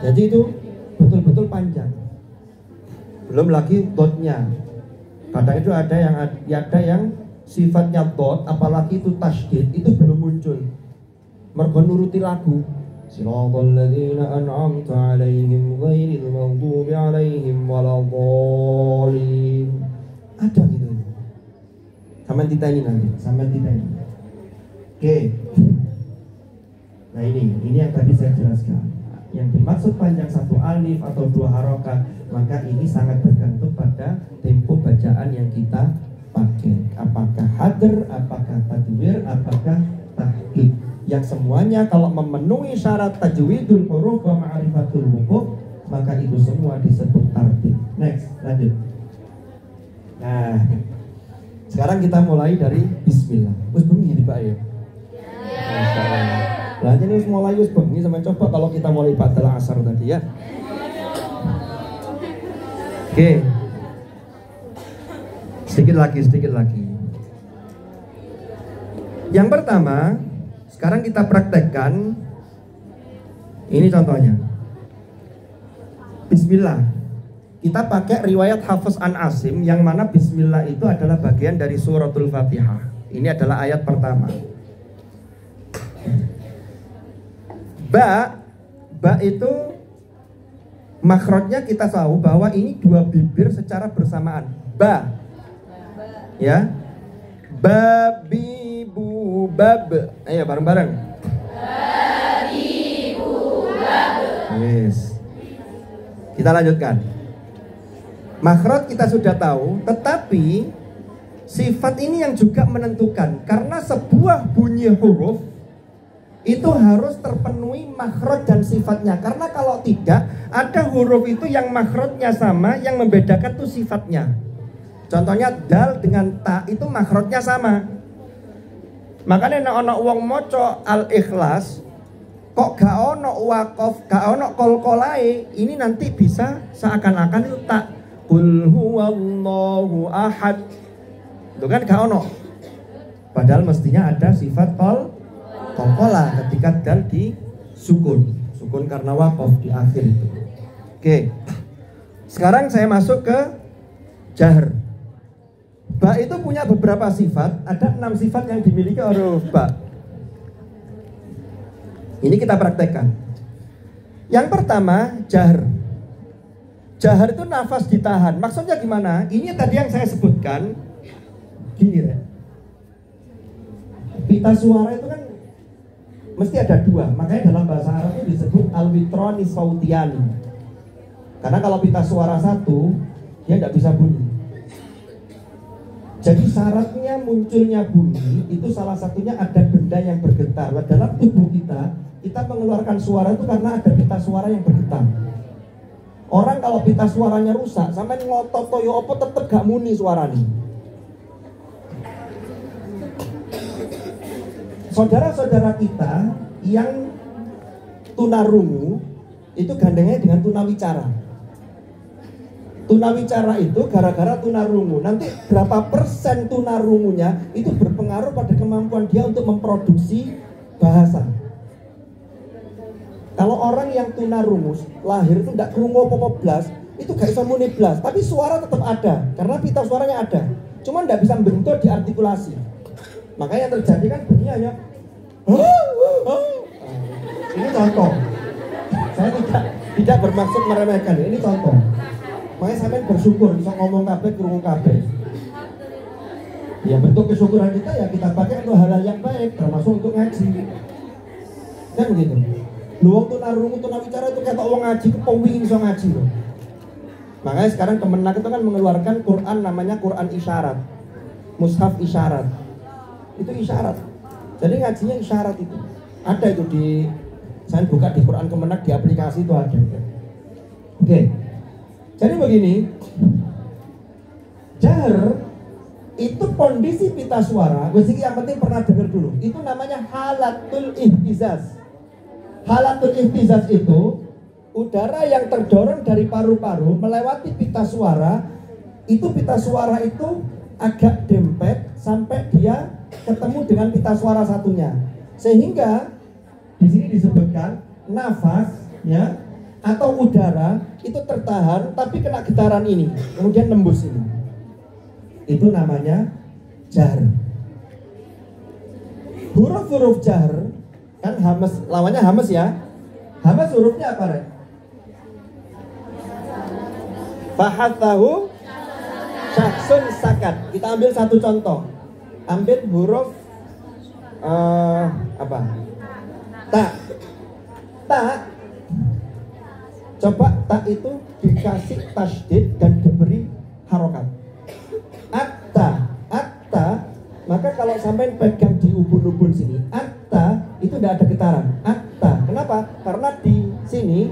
Jadi itu betul-betul panjang. Belum lagi dotnya. Kadang itu ada yang sifatnya dot, apalagi itu tasydid, itu belum muncul. Mergo nuruti lagu. Siratal ladzina an'amta 'alaihim ghairil maghdubi 'alaihim waladdallin. Ada gitu. Sampai ditanya nanti, sampai ditanya. Oke. Nah ini yang tadi saya jelaskan. Yang dimaksud panjang 1 alif atau 2 harokat, maka ini sangat bergantung pada tempo bacaan yang kita pakai. Apakah hadr, apakah tadwir, apakah tahqiq. Yang semuanya kalau memenuhi syarat tajwidul huruf wa ma'rifatul wuquf, maka itu semua disebut tartib. Next, lanjut. Nah, sekarang kita mulai dari bismillah. Wis bengi Pak ya. Lah jadi wis mulai wis bengi, sampeyan coba kalau kita mulai badal asar tadi ya. Oke. Sedikit lagi. Yang pertama, sekarang kita praktekkan. Ini contohnya. Bismillah. Kita pakai riwayat Hafiz an Asim, yang mana Bismillah itu adalah bagian dari suratul Fatihah. Ini adalah ayat pertama. Ba itu makhrajnya kita tahu bahwa ini dua bibir secara bersamaan. Ba. Ya. Babi bu bab. Ayo bareng-bareng. Babi bu bab. Yes. Kita lanjutkan. Makhraj kita sudah tahu, tetapi sifat ini yang juga menentukan. Karena sebuah bunyi huruf itu harus terpenuhi makhraj dan sifatnya. Karena kalau tidak, ada huruf itu yang makhrajnya sama, yang membedakan itu sifatnya. Contohnya dal dengan ta itu makhrajnya sama. Makanya nek ana wong maca al-ikhlas kok gak ono waqaf, gak ono qalqalae, ini nanti bisa seakan-akan itu tak qul huwallahu ahad. Itu kan gak ono. Padahal mestinya ada sifat qalqalah ketika dal di sukun karena waqaf di akhir itu. Oke. Sekarang saya masuk ke jahr. Ba itu punya beberapa sifat, ada 6 sifat yang dimiliki oleh huruf ba. Ini kita praktekkan. Yang pertama, jahr. Jahr itu nafas ditahan. Maksudnya gimana? Ini tadi yang saya sebutkan. Gini ya. Pita suara itu kan mesti ada 2. Makanya dalam bahasa Arab itu disebut al-witroni sautiani. Karena kalau pita suara 1, dia tidak bisa bunyi. Jadi syaratnya munculnya bunyi itu salah satunya ada benda yang bergetar. Dalam tubuh kita mengeluarkan suara itu karena ada pita suara yang bergetar. Orang kalau pita suaranya rusak, sampai ngotot toyo opo tetep gak muni suaranya. Saudara-saudara kita yang tunarungu itu gandengnya dengan tunawicara. Tunawicara itu gara-gara tunarungu. Nanti berapa persen tunarungunya itu berpengaruh pada kemampuan dia untuk memproduksi bahasa. Kalau orang yang tunarungu lahir itu tidak krungu apa-apa blas, itu gak bisa muni blas, tapi suara tetap ada karena pita suaranya ada. Cuma tidak bisa membentuk diartikulasi. Makanya yang terjadi kan bunyinya hanya ini contoh. Saya tidak bermaksud meremehkan. Ini contoh. Makanya sampai bersyukur bisa ngomong kabeh, krungu kabeh. Ya bentuk kesyukuran kita ya kita pakai untuk hal-hal yang baik, termasuk untuk ngaji. Kan begitu. Lu wong tunarungu tunawicara itu kayak wong ngaji kepengin iso ngaji loh. Makanya sekarang Kemenak itu kan mengeluarkan Quran namanya Quran isyarat. Mushaf isyarat. Itu isyarat. Jadi ngajinya isyarat itu. Ada itu di saya buka di Quran Kemenak di aplikasi itu ada. Oke. Jadi begini, jahr itu kondisi pita suara. Mesti yang penting pernah dengar dulu. Itu namanya halatul ihtizaz. Halatul ihtizaz itu udara yang terdorong dari paru-paru melewati pita suara. Itu pita suara itu agak dempet sampai dia ketemu dengan pita suara satunya. Sehingga di sini disebutkan nafas, ya. Atau udara itu tertahan tapi kena getaran ini kemudian nembus ini, itu namanya jahr. Huruf-huruf jahr kan hamas, lawannya hamas ya. Hamas hurufnya apa Rek? Fahathahu syaksun sakat. Kita ambil satu contoh. Ambil huruf apa? Ta. Coba tak itu dikasih tasdid dan diberi harokat. Atta, maka kalau sampai pegang di ubun-ubun sini, atta itu tidak ada getaran. Atta, kenapa? Karena di sini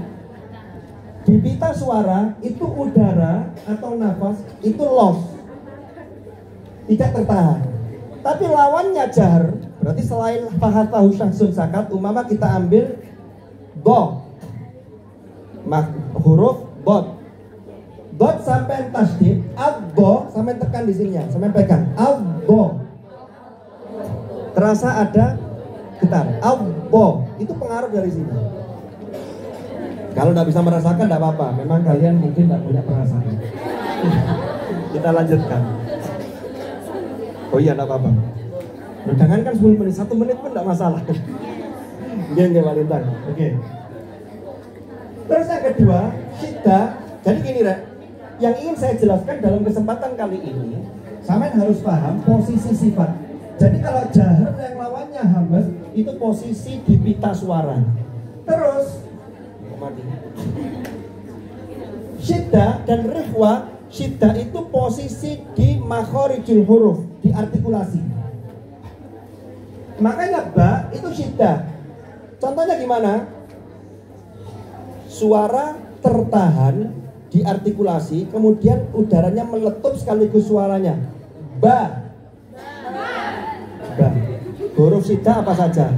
di pita suara itu udara atau nafas itu loss, tidak tertahan. Tapi lawannya jahr, berarti selain fahathahu syaksun sakat, umama kita ambil do. Huruf bot. Dot sampai tasdid, adbo sampai tekan di sininya, sampai pegang. Adbo. Terasa ada getar. Adbo itu pengaruh dari sini. Kalau nggak bisa merasakan nggak apa-apa. Memang kalian mungkin nggak punya perasaan. Kita lanjutkan. Oh iya nggak apa-apa. Jangan kan 10 menit, 1 menit pun nggak masalah. Nggak Valentine. Oke. Terus yang kedua, syiddah. Jadi gini Rek, yang ingin saya jelaskan dalam kesempatan kali ini, sampean harus paham posisi sifat. Jadi kalau jahar yang lawannya hamzah itu posisi di pita suara. Terus syiddah dan rikhwa, syiddah itu posisi di makhorijul huruf, di artikulasi. Makanya ba itu syiddah. Contohnya gimana? Suara tertahan di artikulasi, kemudian udaranya meletup sekaligus suaranya. Ba. Ba. Huruf syiddah apa saja?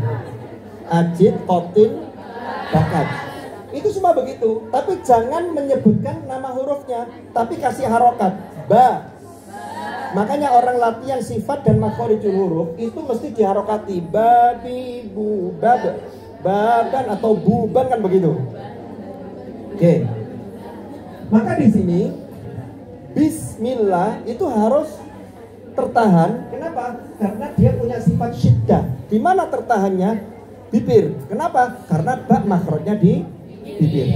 Ajid, qatin, bakat. Itu semua begitu. Tapi jangan menyebutkan nama hurufnya, tapi kasih harokat. Ba. Makanya orang latihan sifat dan makhorijul huruf itu mesti diharokati. Babi, bu, bab, baban atau buban kan begitu. Oke. Maka di sini bismillah itu harus tertahan. Kenapa? Karena dia punya sifat syiddah. Di mana tertahannya? Bibir. Kenapa? Karena ba makhrajnya di bibir.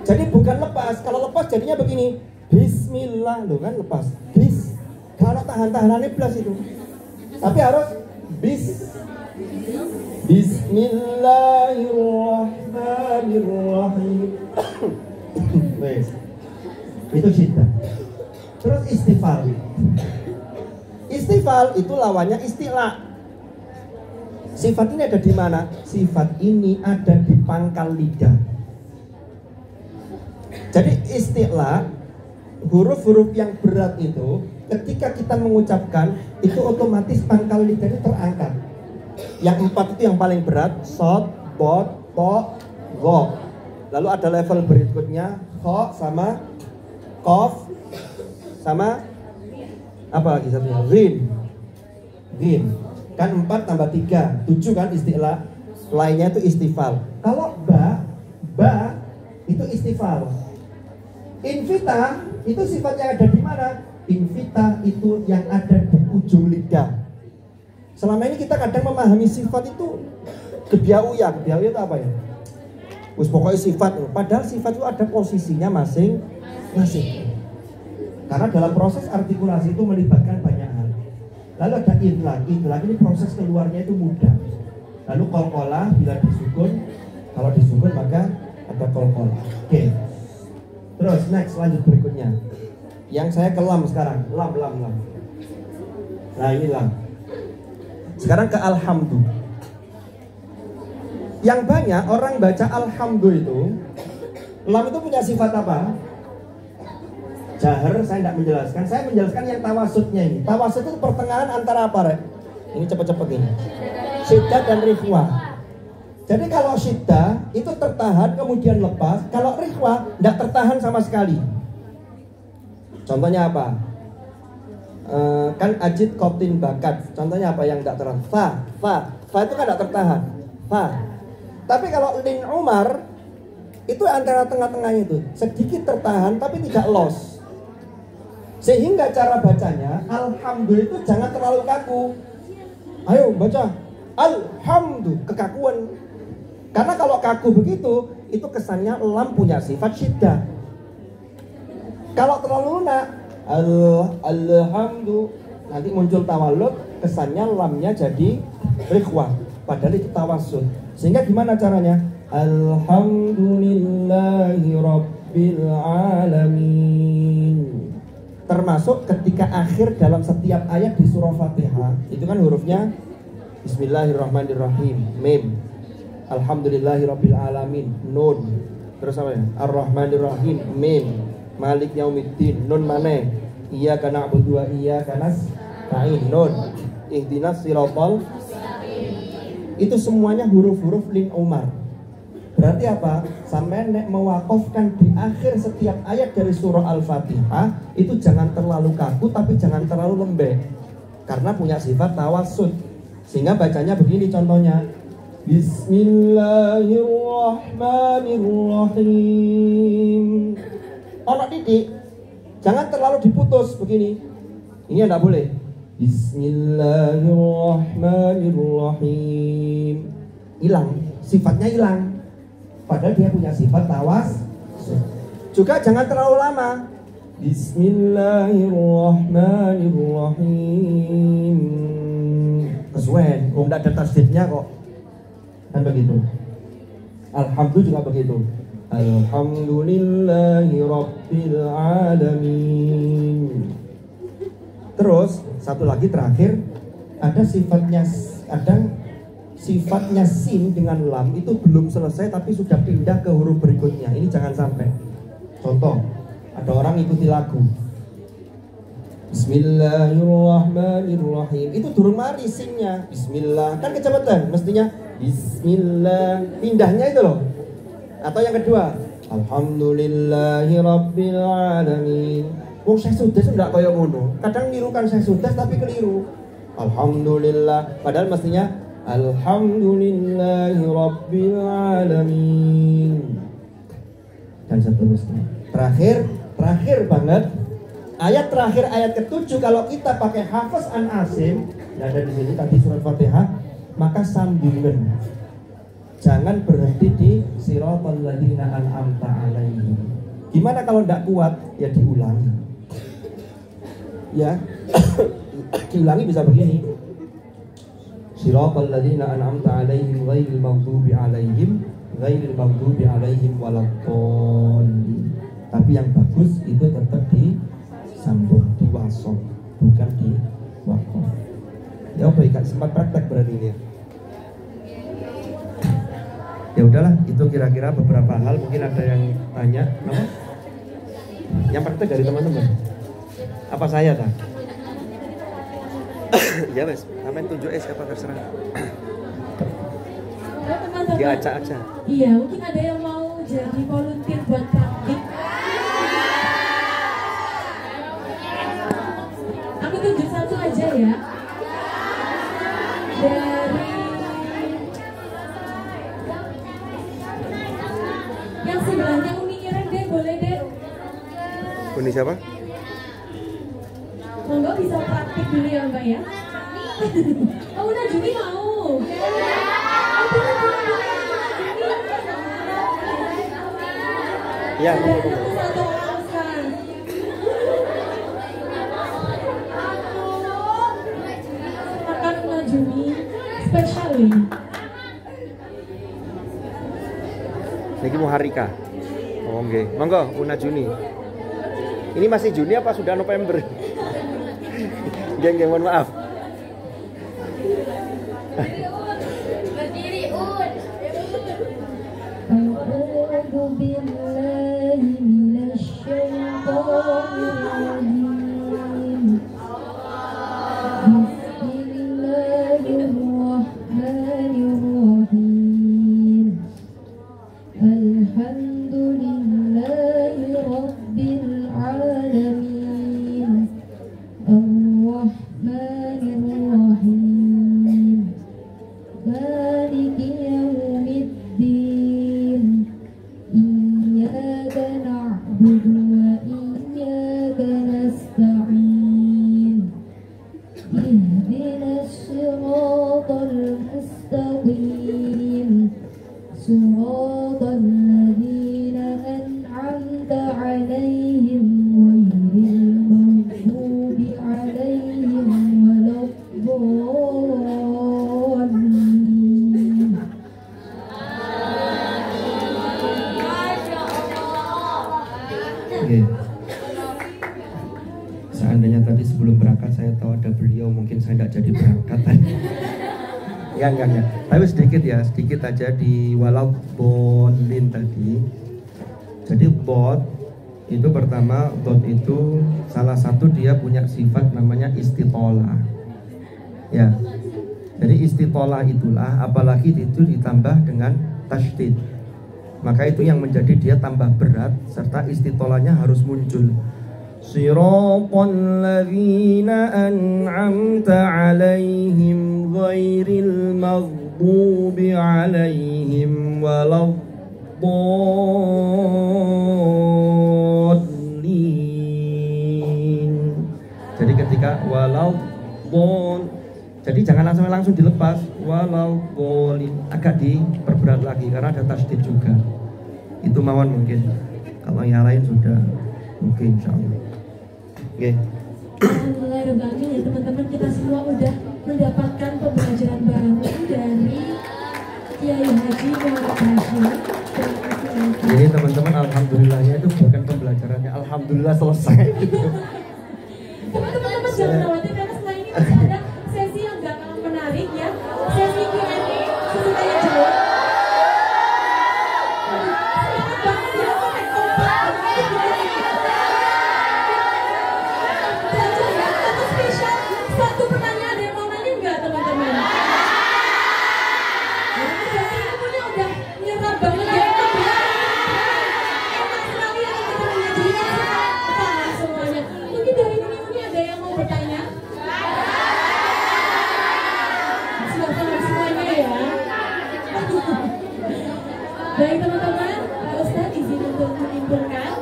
Jadi bukan lepas. Kalau lepas jadinya begini. Bismillah loh kan lepas. Bis. Kalau tahan-tahanannya plus itu. Tapi harus Bismillahirrahmanirrahim. Wes. Itu syiddah. Terus istifal. Istifal itu lawannya isti'la. Sifat ini ada di mana? Sifat ini ada di pangkal lidah. Jadi isti'la, huruf-huruf yang berat itu ketika kita mengucapkan itu otomatis pangkal lidah itu terangkat. Yang 4 itu yang paling berat, shod, bod, to, go. Lalu ada level berikutnya, kho sama kof sama apa lagi satunya? Rin. Kan 4 tambah 3, 7 kan isti'la. Lainnya itu istifal. Kalau ba itu istifal. Invita itu sifatnya ada di mana? Invita itu yang ada di ujung lidah. Selama ini kita kadang memahami sifat itu gebiauya. Gebiauya itu apa ya? Wis pokoknya sifat. Padahal sifat itu ada posisinya masing-masing. Karena dalam proses artikulasi itu melibatkan banyak hal. Lalu ada idlaq. Idlaq ini proses keluarnya itu mudah. Lalu qalqalah bila disukun. Kalau disukun maka ada qalqalah. Oke. Terus next lanjut berikutnya. Yang saya kelam sekarang, lam. Nah ini lam. Sekarang ke alhamdu. Yang banyak orang baca alhamdu itu, lam itu punya sifat apa? Jahar saya tidak menjelaskan. Saya menjelaskan yang tawasudnya ini. Tawasud itu pertengahan antara apa, Rek? Ini cepet-cepet ini. Syiddah dan rikhwa. Jadi kalau syiddah itu tertahan kemudian lepas. Kalau rikhwa tidak tertahan sama sekali. Contohnya apa? Kan ajid, qatin, bakat. Contohnya apa yang tidak tertahan? Fa itu kan tidak tertahan. Fa. Tapi kalau lin umar itu antara tengah-tengahnya itu sedikit tertahan tapi tidak loss. Sehingga cara bacanya alhamdulillah itu jangan terlalu kaku. Ayo baca alhamdulillah, kekakuan. Karena kalau kaku begitu itu kesannya lam punya sifat syiddah. Kalau terlalu lunak alhamdulillah nanti muncul tawallud, kesannya lamnya jadi rikhwah. Padahal itu tawassul. Sehingga gimana caranya? Alhamdulillahi Rabbil Alamin. Termasuk ketika akhir dalam setiap ayat di surah Fatihah, itu kan hurufnya Bismillahirrahmanirrahim, Mim. Alhamdulillahi Rabbil Alamin, Nun. Terus apa ya? Ar-Rahmanirrahim, Mim. Malik Yaumiddin, Nun mana? Iyyaka na'budu wa iyyaka nasta'in, Nun. Ihdinas siratal. Itu semuanya huruf-huruf lin umar. Berarti apa? Sampai nek mewakofkan di akhir setiap ayat dari surah Al-Fatihah itu jangan terlalu kaku tapi jangan terlalu lembek. Karena punya sifat tawassut. Sehingga bacanya begini contohnya. Bismillahirrahmanirrahim. Ono titik. Jangan terlalu diputus begini. Ini enggak boleh. Bismillahirrahmanirrahim. Hilang, sifatnya hilang. Padahal dia punya sifat tawas. Juga jangan terlalu lama. Bismillahirrahmanirrahim. Kesuwen, enggak ada tasdidnya kok. Kan begitu. Alhamdulillah juga begitu. Alhamdulillahi Rabbil Alamin. Terus satu lagi terakhir, ada sifatnya sin dengan lam itu belum selesai tapi sudah pindah ke huruf berikutnya. Ini jangan sampai. Contoh, ada orang ikuti lagu Bismillahirrahmanirrahim, itu durung mari sinnya. Bismillah, kan kecepatan, mestinya Bismillah, pindahnya itu loh. Atau yang kedua, Alhamdulillahi Rabbil Alamin. Saya sudah enggak kaya ngono. Kadang nirukan saya sudah tapi keliru. Alhamdulillah, padahal mestinya Alhamdulillahi Rabbil Alamin. Dan seterusnya. Terakhir banget. Ayat terakhir, ayat ke-7, kalau kita pakai Hafiz an Asim, yang ada di sini tadi surat Fatihah, maka sambungan. Jangan berhenti di siratal ladzina an'amta 'alaihim. Gimana kalau enggak kuat? Ya diulangi. Ya. Diulangi bisa begini. Siratal ladzina an'amta 'alaihim ghairil maghdubi alaihim waladdallin. Tapi yang bagus itu tetap disambung, diwasol, bukan di wakof. Ya baik, sempat praktek berarti ini ya. Ya udahlah, itu kira-kira beberapa hal. Mungkin ada yang tanya, apa? Yang praktek dari teman-teman. Apa saya tak? Ya wes, sampai tunjuk siapa terserah. Teman-teman. Ya acak-acak. Iya, mungkin ada yang mau jadi volunteer buat praktik. Aku tunjuk satu aja ya. Dari yang sebelahnya Uni Ireng deh, boleh deh. Uni siapa? Monggo bisa praktik dulu ya Mbak ya. Oh udah Juni mau. Ya, satu alasan. Makan Una Juni spesial ini. Niki mau Harika. Oh nggih. Monggo Una Juni. Ini masih Juni apa sudah November? Nggih, mohon maaf. Berdiri Un. A'udzu billahi minasyaitonir rajim. Bismillahirrahmanirrahim. Alhamdulillahi rabbil alamin. Ar-Rahmanir-Rahim. Maliki yaumiddin. Iyyaka na'budu wa iyyaka nasta'in. Ihdinas siratal mustaqim. Siratal ladzina an'amta 'alaihim ghairil maghdubi 'alaihim waladdallin. Oke. Seandainya tadi sebelum berangkat saya tahu ada beliau, mungkin saya nggak jadi berangkat. Enggak. Tapi sedikit aja di waladdallin tadi. Jadi bot itu pertama, bot itu salah satu dia punya sifat namanya istitolah. Ya. Jadi istitolah itulah, apalagi itu ditambah dengan tasydid. maka itu yang menjadi dia tambah berat, serta istitolahnya harus muncul. Siratal ladzina an'amta 'alaihim ghairil maghdubi 'alaihim waladdallin. Jadi ketika waladdallin, jadi jangan langsung dilepas, waladdallin, agak diperberat lagi karena ada tasdid juga. Itu mawon mungkin. Kalau yang lain sudah mungkin insyaallah. Oke. Alhamdulillah ya teman-teman, kita semua udah mendapatkan pembelajaran baru dari Kiai Haji Muhammad Hashim. Jadi teman-teman, alhamdulillahnya itu bukan pembelajarannya alhamdulillah selesai gitu. Teman-teman jangan khawatir karena setelah ini masih ada sesi yang gak kalah menarik ya. Sesi Q&A sesuai tanya jawab. Semangat banget ya, kompak satu spesial, satu pertanyaan, ada yang mau nanya nggak teman-teman? Berarti ilmunya udah nyerap banget ya. Enak sekali ya teman-teman, jadi paham semuanya. Mungkin dari ini ada yang mau bertanya? Sudah paham semuanya ya. Baik teman-teman, Pak Ustadz izin untuk menyimpulkan.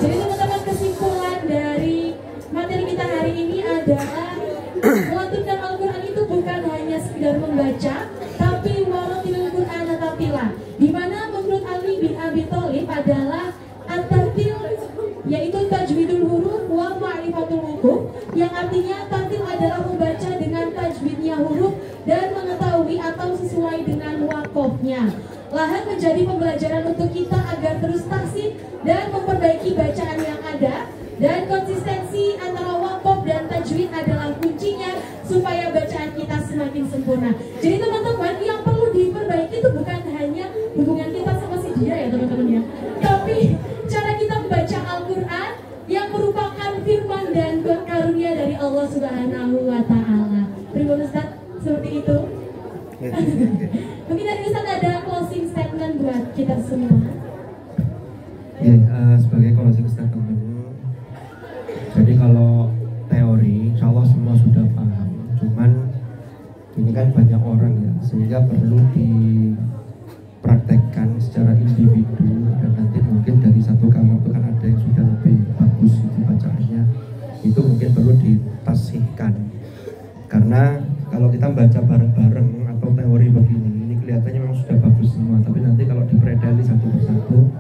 Jadi teman-teman, kesimpulan dari materi kita hari ini adalah melantunkan Al-Quran itu bukan hanya sekedar membaca, tapi waratilul Quran tartila. Di mana menurut Ali bin Abi Thalib adalah at-tartil, yaitu tajwidul huruf wa ma'rifatul wuquf, yang artinya tartil adalah membaca dengan tajwidnya huruf dan mengetahui atau sesuai dengan wakofnya. Lahan menjadi pembelajaran untuk kita agar terus tahsin dan memperbaiki bacaan yang ada, dan konsistensi antara wakof dan tajwid adalah kuncinya supaya bacaan kita semakin sempurna. Jadi teman-teman, yang perlu diperbaiki itu bukan hanya hubungan kita sama si dia ya teman-teman ya, tapi cara kita membaca Al-Quran yang merupakan firman dan karunia dari Allah Subhanahu wa Ta'ala. Terima Ustaz, seperti itu. Mungkin dari Ustaz ada closing statement buat kita semua. Ya, sebagai closing statement, jadi kalau teori insya Allah semua sudah paham, cuman ini kan banyak orang ya, sehingga perlu dipraktekkan secara individu, dan nanti mungkin dari satu kamu itu kan ada yang sudah lebih bagus itu bacaannya, itu mungkin perlu ditasihkan. Karena kalau kita baca bareng-bareng atau teori begini, ini kelihatannya memang sudah bagus semua, tapi nanti kalau dipredeli satu persatu,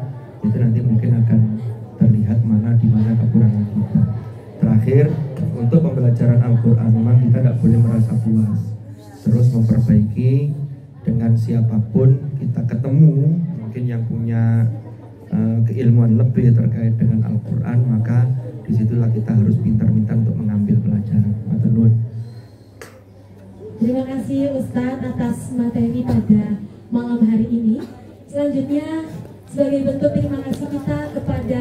itu nanti mungkin akan terlihat di mana kekurangan kita. Terakhir, untuk pembelajaran Al-Quran memang kita tidak boleh merasa puas, terus memperbaiki dengan siapapun kita ketemu, mungkin yang punya keilmuan lebih terkait dengan Al-Quran, maka disitulah kita harus pintar-pintar untuk mengambil pelajaran. Terima kasih Ustadz atas materi pada malam hari ini. Selanjutnya, sebagai bentuk terima kasih kita kepada